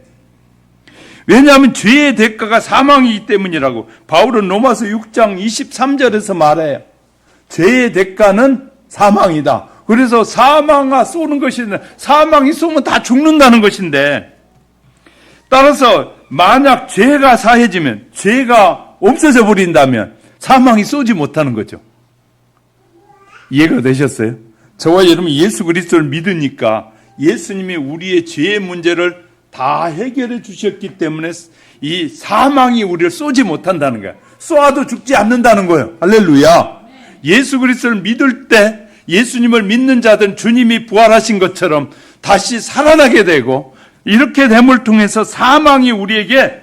왜냐하면 죄의 대가가 사망이기 때문이라고 바울은 로마서 6장 23절에서 말해요. 죄의 대가는 사망이다. 그래서 사망아 쏘는 것인데, 사망이 쏘면 다 죽는다는 것인데, 따라서 만약 죄가 사해지면, 죄가 없어져 버린다면 사망이 쏘지 못하는 거죠. 이해가 되셨어요? 저와 여러분이 예수 그리스도를 믿으니까 예수님이 우리의 죄의 문제를 다 해결해 주셨기 때문에 이 사망이 우리를 쏘지 못한다는 거야. 쏘아도 죽지 않는다는 거예요. 할렐루야. 예수 그리스도를 믿을 때 예수님을 믿는 자들은 주님이 부활하신 것처럼 다시 살아나게 되고, 이렇게 됨을 통해서 사망이 우리에게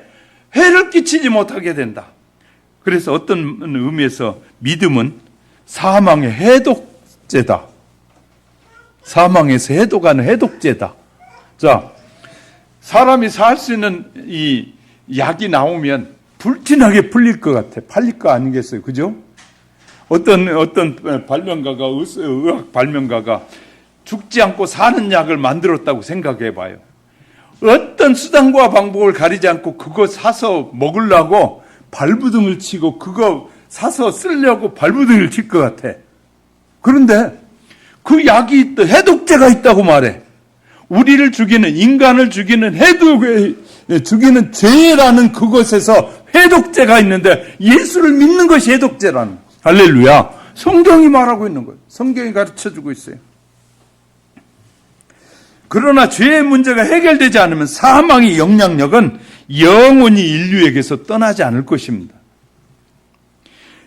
해를 끼치지 못하게 된다. 그래서 어떤 의미에서 믿음은 사망의 해독제다. 사망에서 해독하는 해독제다. 자, 사람이 살 수 있는 이 약이 나오면 불티나게 풀릴 것 같아. 팔릴 거 아니겠어요? 그죠? 어떤 발명가가, 의학 발명가가 죽지 않고 사는 약을 만들었다고 생각해 봐요. 어떤 수단과 방법을 가리지 않고 그거 사서 먹으려고 발부둥을 치고 그거 사서 쓰려고 발부둥을 칠 것 같아. 그런데 그 약이 있다, 해독제가 있다고 말해. 우리를 죽이는, 인간을 죽이는 죽이는 죄라는 그것에서 해독제가 있는데 예수를 믿는 것이 해독제라는. 할렐루야. 성경이 말하고 있는 거예요. 성경이 가르쳐주고 있어요. 그러나 죄의 문제가 해결되지 않으면 사망의 영향력은 영원히 인류에게서 떠나지 않을 것입니다.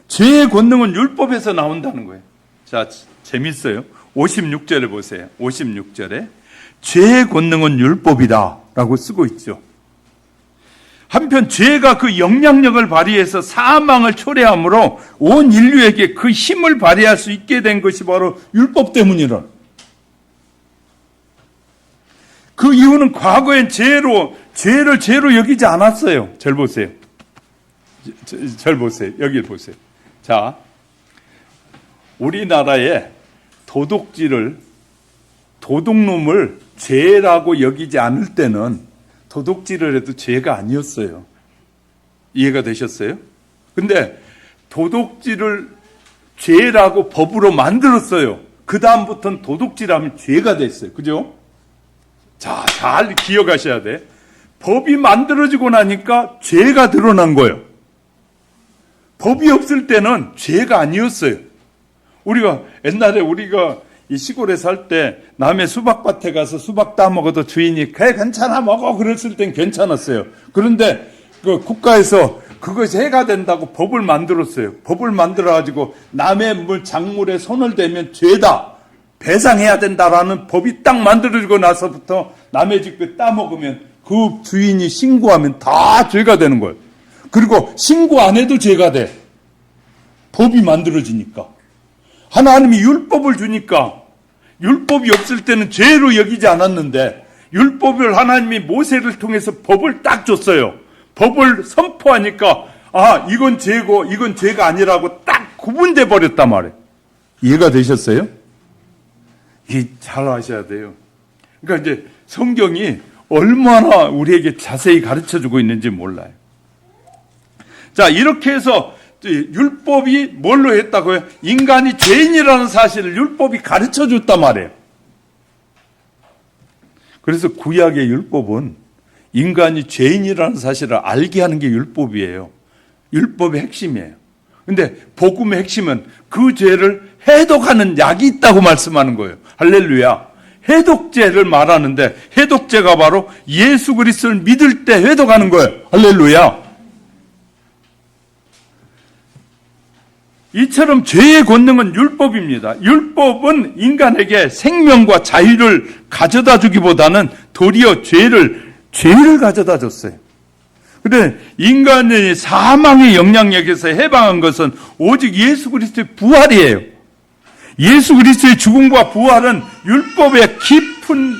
죄의 권능은 율법에서 나온다는 거예요. 자, 재밌어요. 56절에 보세요. 56절에 죄의 권능은 율법이다 라고 쓰고 있죠. 한편 죄가 그 영향력을 발휘해서 사망을 초래함으로 온 인류에게 그 힘을 발휘할 수 있게 된 것이 바로 율법 때문이라. 그 이유는 과거엔 죄를 죄로 여기지 않았어요. 절 보세요. 절 보세요. 여기 보세요. 자, 우리나라에 도둑놈을 죄라고 여기지 않을 때는 도둑질을 해도 죄가 아니었어요. 이해가 되셨어요? 근데 도둑질을 죄라고 법으로 만들었어요. 그 다음부터는 도둑질하면 죄가 됐어요. 그죠? 자, 잘 기억하셔야 돼. 법이 만들어지고 나니까 죄가 드러난 거예요. 법이 없을 때는 죄가 아니었어요. 옛날에 우리가 이 시골에 살 때 남의 수박밭에 가서 수박 따먹어도 주인이 그래 괜찮아 먹어 그랬을 땐 괜찮았어요. 그런데 그 국가에서 그것이 해가 된다고 법을 만들었어요. 법을 만들어가지고 남의 작물에 손을 대면 죄다, 배상해야 된다라는 법이 딱 만들어지고 나서부터 남의 집에 따먹으면 그 주인이 신고하면 다 죄가 되는 거예요. 그리고 신고 안 해도 죄가 돼. 법이 만들어지니까. 하나님이 율법을 주니까 율법이 없을 때는 죄로 여기지 않았는데 율법을 하나님이 모세를 통해서 법을 딱 줬어요. 법을 선포하니까 이건 죄고 이건 죄가 아니라고 딱 구분돼 버렸단 말이에요. 이해가 되셨어요? 잘 아셔야 돼요. 그러니까 이제 성경이 얼마나 우리에게 자세히 가르쳐주고 있는지 몰라요. 자, 이렇게 해서 율법이 뭘로 했다고요? 인간이 죄인이라는 사실을 율법이 가르쳐줬단 말이에요. 그래서 구약의 율법은 인간이 죄인이라는 사실을 알게 하는 게 율법이에요. 율법의 핵심이에요. 근데 복음의 핵심은 그 죄를 해독하는 약이 있다고 말씀하는 거예요. 할렐루야. 해독제를 말하는데 해독제가 바로 예수 그리스도를 믿을 때 해독하는 거예요. 할렐루야. 이처럼 죄의 권능은 율법입니다. 율법은 인간에게 생명과 자유를 가져다 주기보다는 도리어 죄를 가져다 줬어요. 그런데 인간의 사망의 영향력에서 해방한 것은 오직 예수 그리스도의 부활이에요. 예수 그리스도의 죽음과 부활은 율법의 깊은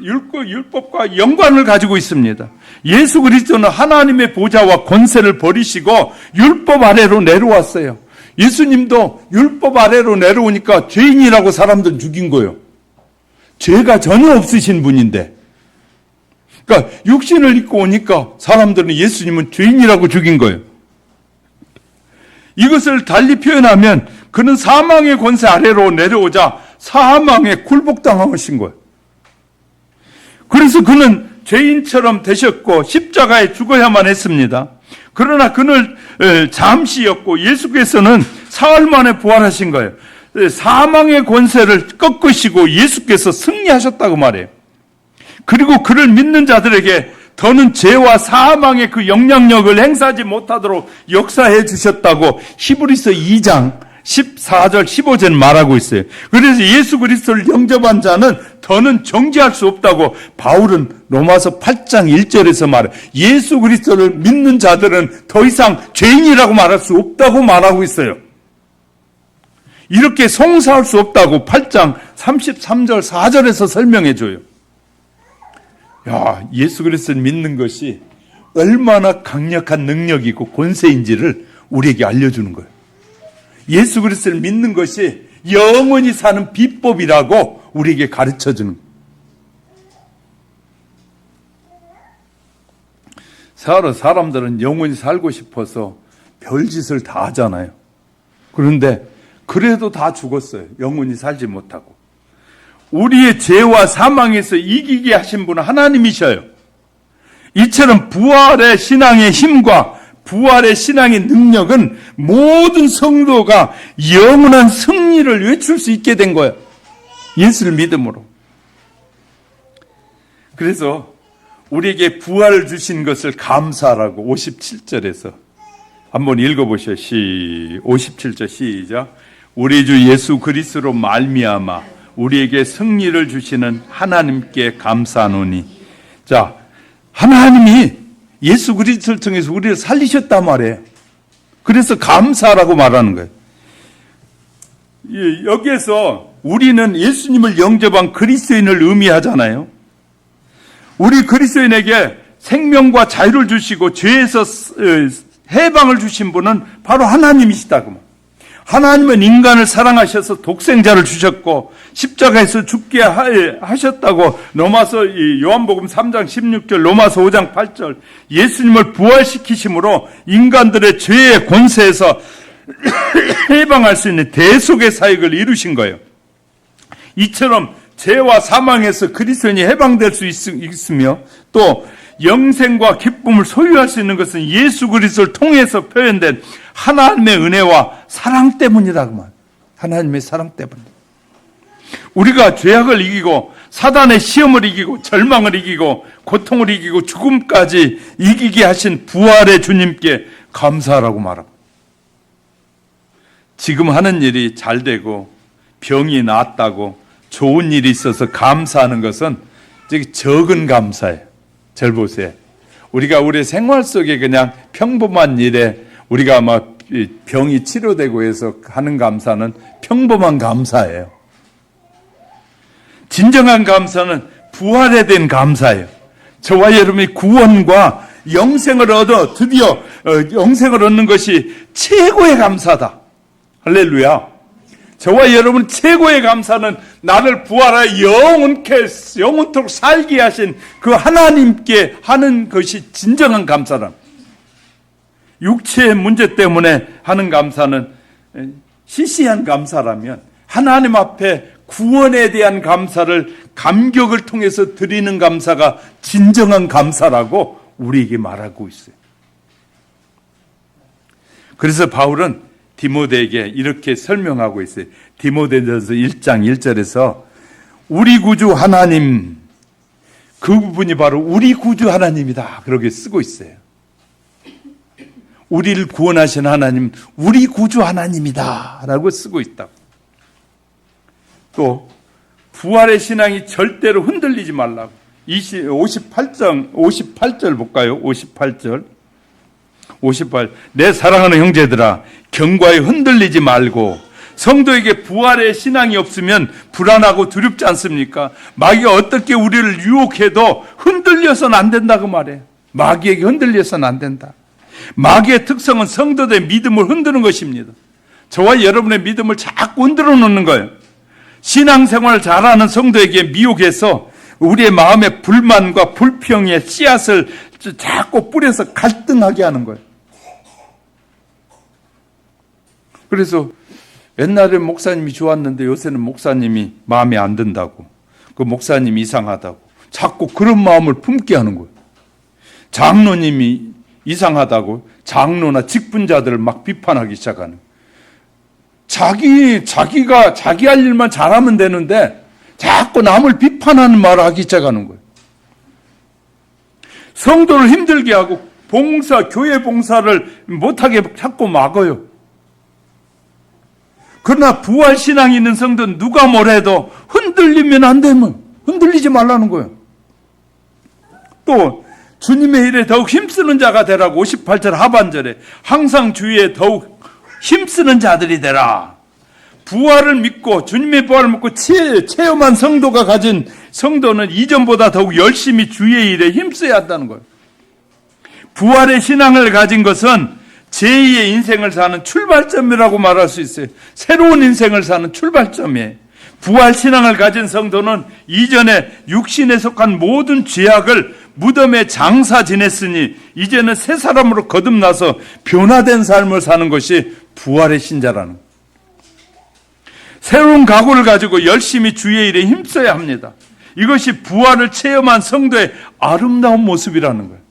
율법과 연관을 가지고 있습니다. 예수 그리스도는 하나님의 보좌와 권세를 버리시고 율법 아래로 내려왔어요. 예수님도 율법 아래로 내려오니까 죄인이라고 사람들은 죽인 거예요. 죄가 전혀 없으신 분인데. 그러니까 육신을 입고 오니까 사람들은 예수님은 죄인이라고 죽인 거예요. 이것을 달리 표현하면 그는 사망의 권세 아래로 내려오자 사망에 굴복당하신 거예요. 그래서 그는 죄인처럼 되셨고 십자가에 죽어야만 했습니다. 그러나 그는 잠시였고 예수께서는 사흘 만에 부활하신 거예요. 사망의 권세를 꺾으시고 예수께서 승리하셨다고 말해요. 그리고 그를 믿는 자들에게 더는 죄와 사망의 그 영향력을 행사하지 못하도록 역사해 주셨다고 히브리서 2장 14절 15절 말하고 있어요. 그래서 예수 그리스도를 영접한 자는 더는 정죄할 수 없다고 바울은 로마서 8장 1절에서 말해요. 예수 그리스도를 믿는 자들은 더 이상 죄인이라고 말할 수 없다고 말하고 있어요. 이렇게 송사할 수 없다고 8장 33절 4절에서 설명해 줘요. 예수 그리스도를 믿는 것이 얼마나 강력한 능력이고 권세인지를 우리에게 알려주는 거예요. 예수 그리스도를 믿는 것이 영원히 사는 비법이라고 우리에게 가르쳐주는 거예요. 사람들은 영원히 살고 싶어서 별짓을 다 하잖아요. 그런데 그래도 다 죽었어요. 영원히 살지 못하고. 우리의 죄와 사망에서 이기게 하신 분은 하나님이셔요. 이처럼 부활의 신앙의 힘과 부활의 신앙의 능력은 모든 성도가 영원한 승리를 외칠 수 있게 된 거예요. 예수를 믿음으로. 그래서 우리에게 부활을 주신 것을 감사하라고 57절에서 한번 읽어보셔요. 57절 시작. 우리 주 예수 그리스도로 말미암아 우리에게 승리를 주시는 하나님께 감사하노니. 자, 하나님이 예수 그리스도를 통해서 우리를 살리셨단 말이에요. 그래서 감사하라고 말하는 거예요. 여기에서 우리는 예수님을 영접한 그리스도인을 의미하잖아요. 우리 그리스도인에게 생명과 자유를 주시고 죄에서 해방을 주신 분은 바로 하나님이시다고. 하나님은 인간을 사랑하셔서 독생자를 주셨고 십자가에서 죽게 하셨다고 로마서 요한복음 3장 16절 로마서 5장 8절 예수님을 부활시키심으로 인간들의 죄의 권세에서 해방할 수 있는 대속의 사역을 이루신 거예요. 이처럼 죄와 사망에서 그리스도인이 해방될 수 있으며 또 영생과 기쁨을 소유할 수 있는 것은 예수 그리스도를 통해서 표현된 하나님의 은혜와 사랑 때문이라고 말. 하나님의 사랑 때문. 우리가 죄악을 이기고 사단의 시험을 이기고 절망을 이기고 고통을 이기고 죽음까지 이기게 하신 부활의 주님께 감사하라고 말하고, 지금 하는 일이 잘 되고 병이 낫다고 좋은 일이 있어서 감사하는 것은 적은 감사예요. 절 보세요. 우리가 우리 생활 속에 그냥 평범한 일에 우리가 막 병이 치료되고 해서 하는 감사는 평범한 감사예요. 진정한 감사는 부활에 대한 감사예요. 저와 여러분이 구원과 영생을 얻어 드디어 영생을 얻는 것이 최고의 감사다. 할렐루야. 저와 여러분 최고의 감사는 나를 부활하여 영원토록 살게 하신 그 하나님께 하는 것이 진정한 감사다. 육체의 문제 때문에 하는 감사는 시시한 감사라면 하나님 앞에 구원에 대한 감사를 감격을 통해서 드리는 감사가 진정한 감사라고 우리에게 말하고 있어요. 그래서 바울은 디모데에게 이렇게 설명하고 있어요. 디모데전서 1장 1절에서 우리 구주 하나님, 그분이 바로 우리 구주 하나님이다 그렇게 쓰고 있어요. 우리를 구원하신 하나님, 우리 구주 하나님이다 라고 쓰고 있다. 또 부활의 신앙이 절대로 흔들리지 말라고 58절 볼까요? 58 내 사랑하는 형제들아 경과에 흔들리지 말고, 성도에게 부활의 신앙이 없으면 불안하고 두렵지 않습니까? 마귀가 어떻게 우리를 유혹해도 흔들려서는 안 된다고 말해요. 마귀에게 흔들려서는 안 된다. 마귀의 특성은 성도들의 믿음을 흔드는 것입니다. 저와 여러분의 믿음을 자꾸 흔들어 놓는 거예요. 신앙생활을 잘하는 성도에게 미혹해서 우리의 마음의 불만과 불평의 씨앗을 자꾸 뿌려서 갈등하게 하는 거예요. 그래서 옛날에 목사님이 좋았는데 요새는 목사님이 마음에 안 든다고, 그 목사님이 이상하다고 자꾸 그런 마음을 품게 하는 거예요. 장로님이 이상하다고 장로나 직분자들을 막 비판하기 시작하는 거예요. 자기가 자기 할 일만 잘하면 되는데 자꾸 남을 비판하는 말을 하기 시작하는 거예요. 성도를 힘들게 하고 교회 봉사를 못하게 자꾸 막아요. 그러나 부활신앙이 있는 성도는 누가 뭐래도 흔들리면 안 되면 흔들리지 말라는 거예요. 또 주님의 일에 더욱 힘쓰는 자가 되라고 58절 하반절에 항상 주위에 더욱 힘쓰는 자들이 되라. 부활을 믿고 주님의 부활을 믿고 체험한 성도가 가진 성도는 이전보다 더욱 열심히 주의 일에 힘써야 한다는 거예요. 부활의 신앙을 가진 것은 제2의 인생을 사는 출발점이라고 말할 수 있어요. 새로운 인생을 사는 출발점이에요. 부활신앙을 가진 성도는 이전에 육신에 속한 모든 죄악을 무덤에 장사 지냈으니 이제는 새 사람으로 거듭나서 변화된 삶을 사는 것이 부활의 신자라는 거예요. 새로운 각오를 가지고 열심히 주의 일에 힘써야 합니다. 이것이 부활을 체험한 성도의 아름다운 모습이라는 거예요.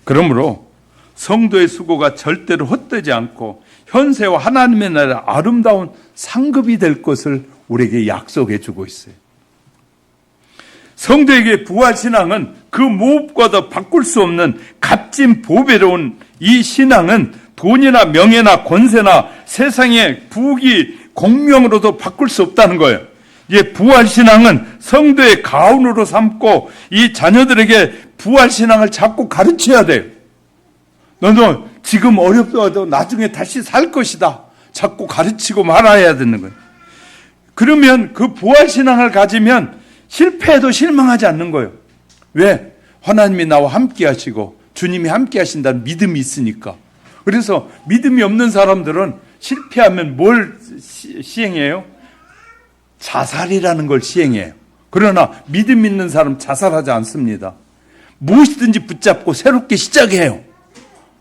그러므로 성도의 수고가 절대로 헛되지 않고 현세와 하나님의 나라의 아름다운 상급이 될 것을 우리에게 약속해 주고 있어요. 성도에게 부활신앙은 그 무엇과도 바꿀 수 없는 값진 보배로운 이 신앙은 돈이나 명예나 권세나 세상의 부귀 공명으로도 바꿀 수 없다는 거예요. 부활신앙은 성도의 가훈으로 삼고 이 자녀들에게 부활신앙을 자꾸 가르쳐야 돼요. 너는 지금 어렵더라도 나중에 다시 살 것이다. 자꾸 가르치고 말아야 되는 거예요. 그러면 그 부활신앙을 가지면 실패해도 실망하지 않는 거예요. 왜? 하나님이 나와 함께 하시고 주님이 함께 하신다는 믿음이 있으니까. 그래서 믿음이 없는 사람들은 실패하면 뭘 시행해요? 자살이라는 걸 시행해요. 그러나 믿음 있는 사람 자살하지 않습니다. 무엇이든지 붙잡고 새롭게 시작해요.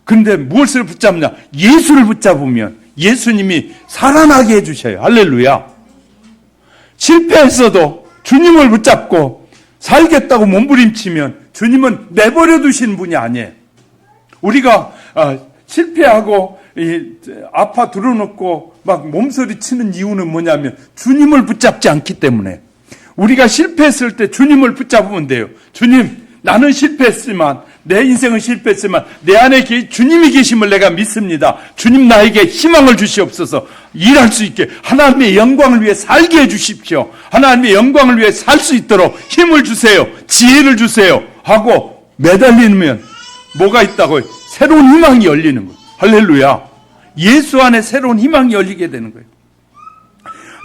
그런데 무엇을 붙잡냐? 예수를 붙잡으면 예수님이 살아나게 해주셔요. 할렐루야. 실패했어도 주님을 붙잡고 살겠다고 몸부림치면 주님은 내버려 두시는 분이 아니에요. 우리가 실패하고 아파 드러놓고 막 몸서리 치는 이유는 뭐냐면 주님을 붙잡지 않기 때문에. 우리가 실패했을 때 주님을 붙잡으면 돼요. 주님, 나는 실패했지만 내 인생은 실패했지만 내 안에 주님이 계심을 내가 믿습니다. 주님 나에게 희망을 주시옵소서. 일할 수 있게 하나님의 영광을 위해 살게 해주십시오. 하나님의 영광을 위해 살 수 있도록 힘을 주세요. 지혜를 주세요. 하고 매달리면 뭐가 있다고요? 새로운 희망이 열리는 거예요. 할렐루야. 예수 안에 새로운 희망이 열리게 되는 거예요.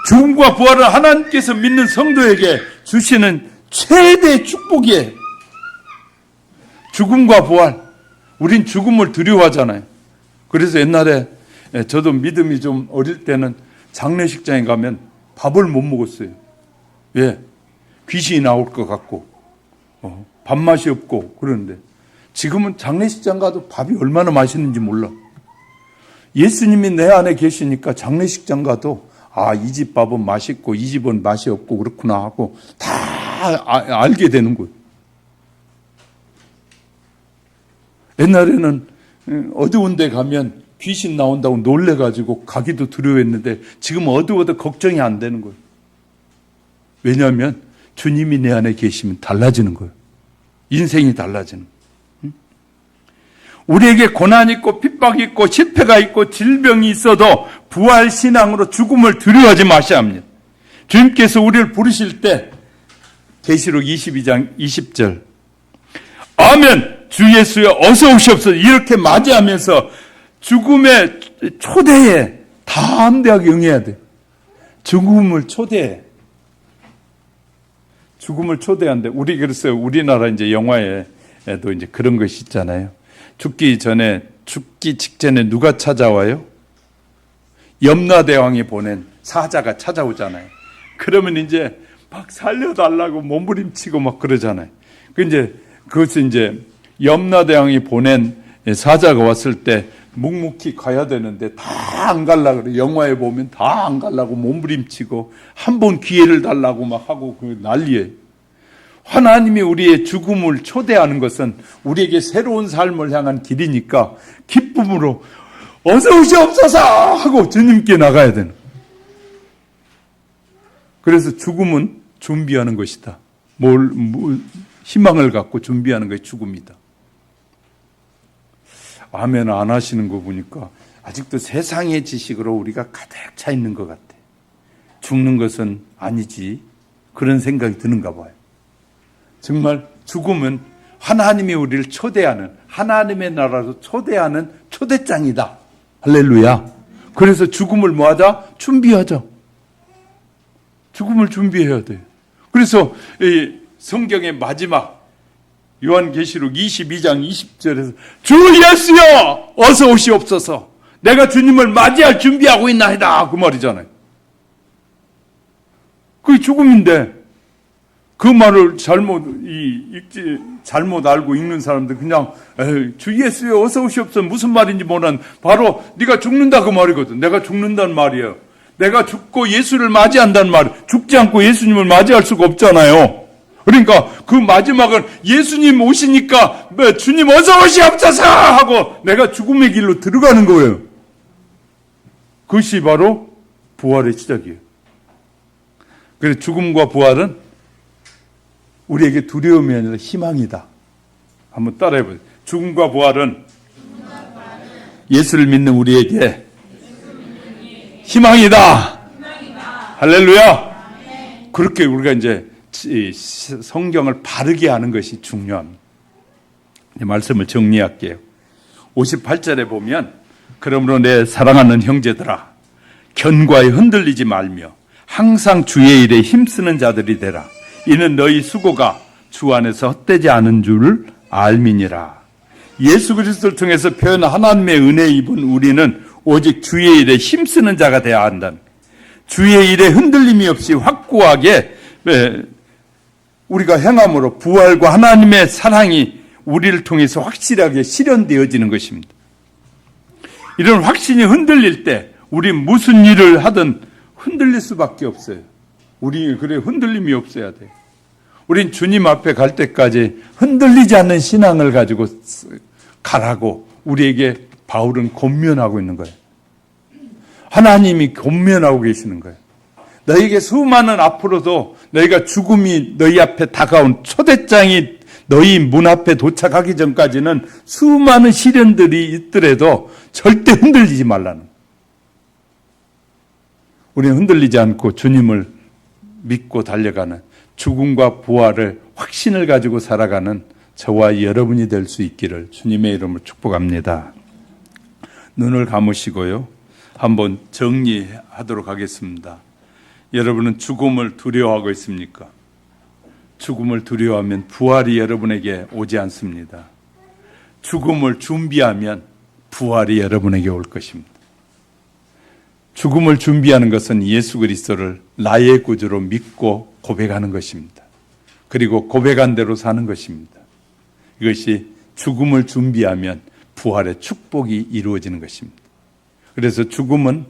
죽음과 부활을 하나님께서 믿는 성도에게 주시는 최대의 축복이에요. 죽음과 부활. 우린 죽음을 두려워하잖아요. 그래서 옛날에 저도 믿음이 좀 어릴 때는 장례식장에 가면 밥을 못 먹었어요. 왜? 귀신이 나올 것 같고 밥맛이 없고 그러는데 지금은 장례식장 가도 밥이 얼마나 맛있는지 몰라. 예수님이 내 안에 계시니까 장례식장 가도 이 집 밥은 맛있고 이 집은 맛이 없고 그렇구나 하고 다 알게 되는 거예요. 옛날에는 어두운 데 가면 귀신 나온다고 놀래가지고 가기도 두려워했는데 지금 어두워도 걱정이 안 되는 거예요. 왜냐하면 주님이 내 안에 계시면 달라지는 거예요. 인생이 달라지는 거예요. 우리에게 고난이 있고 핍박이 있고 실패가 있고 질병이 있어도 부활신앙으로 죽음을 두려워하지 마셔야 합니다. 주님께서 우리를 부르실 때 계시록 22장 20절 아멘 주 예수여 어서 오시옵소서 이렇게 맞이하면서 죽음의 초대에 담대하게 응해야 돼. 죽음을 초대해. 죽음을 초대한대. 그래서 우리나라 이제 영화에도 이제 그런 것이 있잖아요. 죽기 직전에 누가 찾아와요? 염라대왕이 보낸 사자가 찾아오잖아요. 그러면 이제 막 살려달라고 몸부림치고 막 그러잖아요. 그것이 이제 염라대왕이 보낸 사자가 왔을 때 묵묵히 가야 되는데 다 안 가려고 그래. 영화에 보면 다 안 가려고 몸부림치고 한 번 기회를 달라고 막 하고 그 난리예요. 하나님이 우리의 죽음을 초대하는 것은 우리에게 새로운 삶을 향한 길이니까 기쁨으로 어서 오시옵소서 하고 주님께 나가야 되는 거예요. 그래서 죽음은 준비하는 것이다. 희망을 갖고 준비하는 것이 죽음이다. 아멘 안 하시는 거 보니까 아직도 세상의 지식으로 우리가 가득 차 있는 것 같아. 죽는 것은 아니지. 그런 생각이 드는가 봐요. 정말 죽음은 하나님이 우리를 초대하는, 하나님의 나라로 초대하는 초대장이다. 할렐루야. 그래서 죽음을 뭐하자? 준비하자. 죽음을 준비해야 돼. 그래서 이 성경의 마지막 요한계시록 22장 20절에서 주 예수여 어서 오시옵소서. 내가 주님을 맞이할 준비하고 있나이다. 그 말이잖아요. 그게 죽음인데 그 말을 잘못 알고 읽는 사람들 그냥 주 예수여 어서 오시옵소서 무슨 말인지 모르는 바로 네가 죽는다 그 말이거든. 내가 죽는다는 말이에요. 내가 죽고 예수를 맞이한다는 말. 죽지 않고 예수님을 맞이할 수가 없잖아요. 그러니까 그 마지막은 예수님 오시니까 주님 어서 오시옵소서 하고 내가 죽음의 길로 들어가는 거예요. 그것이 바로 부활의 시작이에요. 그래서 죽음과 부활은 우리에게 두려움이 아니라 희망이다. 한번 따라해 보세요. 죽음과 부활은 예수를 믿는 우리에게 희망이다. 할렐루야. 그렇게 우리가 이제 성경을 바르게 하는 것이 중요합니다. 말씀을 정리할게요. 58절에 보면 그러므로 내 사랑하는 형제들아 견고하게 흔들리지 말며 항상 주의 일에 힘쓰는 자들이 되라. 이는 너희 수고가 주 안에서 헛되지 않은 줄을 알미니라. 예수 그리스도를 통해서 표현한 하나님의 은혜 입은 우리는 오직 주의 일에 힘쓰는 자가 되어야 한다. 주의 일에 흔들림이 없이 확고하게 우리가 행함으로 부활과 하나님의 사랑이 우리를 통해서 확실하게 실현되어지는 것입니다. 이런 확신이 흔들릴 때 우리 무슨 일을 하든 흔들릴 수밖에 없어요. 우리 그래 흔들림이 없어야 돼. 우린 주님 앞에 갈 때까지 흔들리지 않는 신앙을 가지고 가라고 우리에게 바울은 권면하고 있는 거예요. 하나님이 권면하고 계시는 거예요. 너에게 수많은 앞으로도 너희가 죽음이 너희 앞에 다가온 초대장이 너희 문 앞에 도착하기 전까지는 수많은 시련들이 있더라도 절대 흔들리지 말라는 거예요. 우리는 흔들리지 않고 주님을 믿고 달려가는 죽음과 부활을 확신을 가지고 살아가는 저와 여러분이 될 수 있기를 주님의 이름으로 축복합니다. 눈을 감으시고요. 한번 정리하도록 하겠습니다. 여러분은 죽음을 두려워하고 있습니까? 죽음을 두려워하면 부활이 여러분에게 오지 않습니다. 죽음을 준비하면 부활이 여러분에게 올 것입니다. 죽음을 준비하는 것은 예수 그리스도를 나의 구주로 믿고 고백하는 것입니다. 그리고 고백한 대로 사는 것입니다. 이것이 죽음을 준비하면 부활의 축복이 이루어지는 것입니다. 그래서 죽음은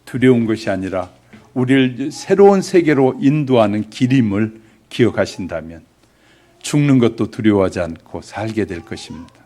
두려운 것이 아니라 우리를 새로운 세계로 인도하는 길임을 기억하신다면 죽는 것도 두려워하지 않고 살게 될 것입니다.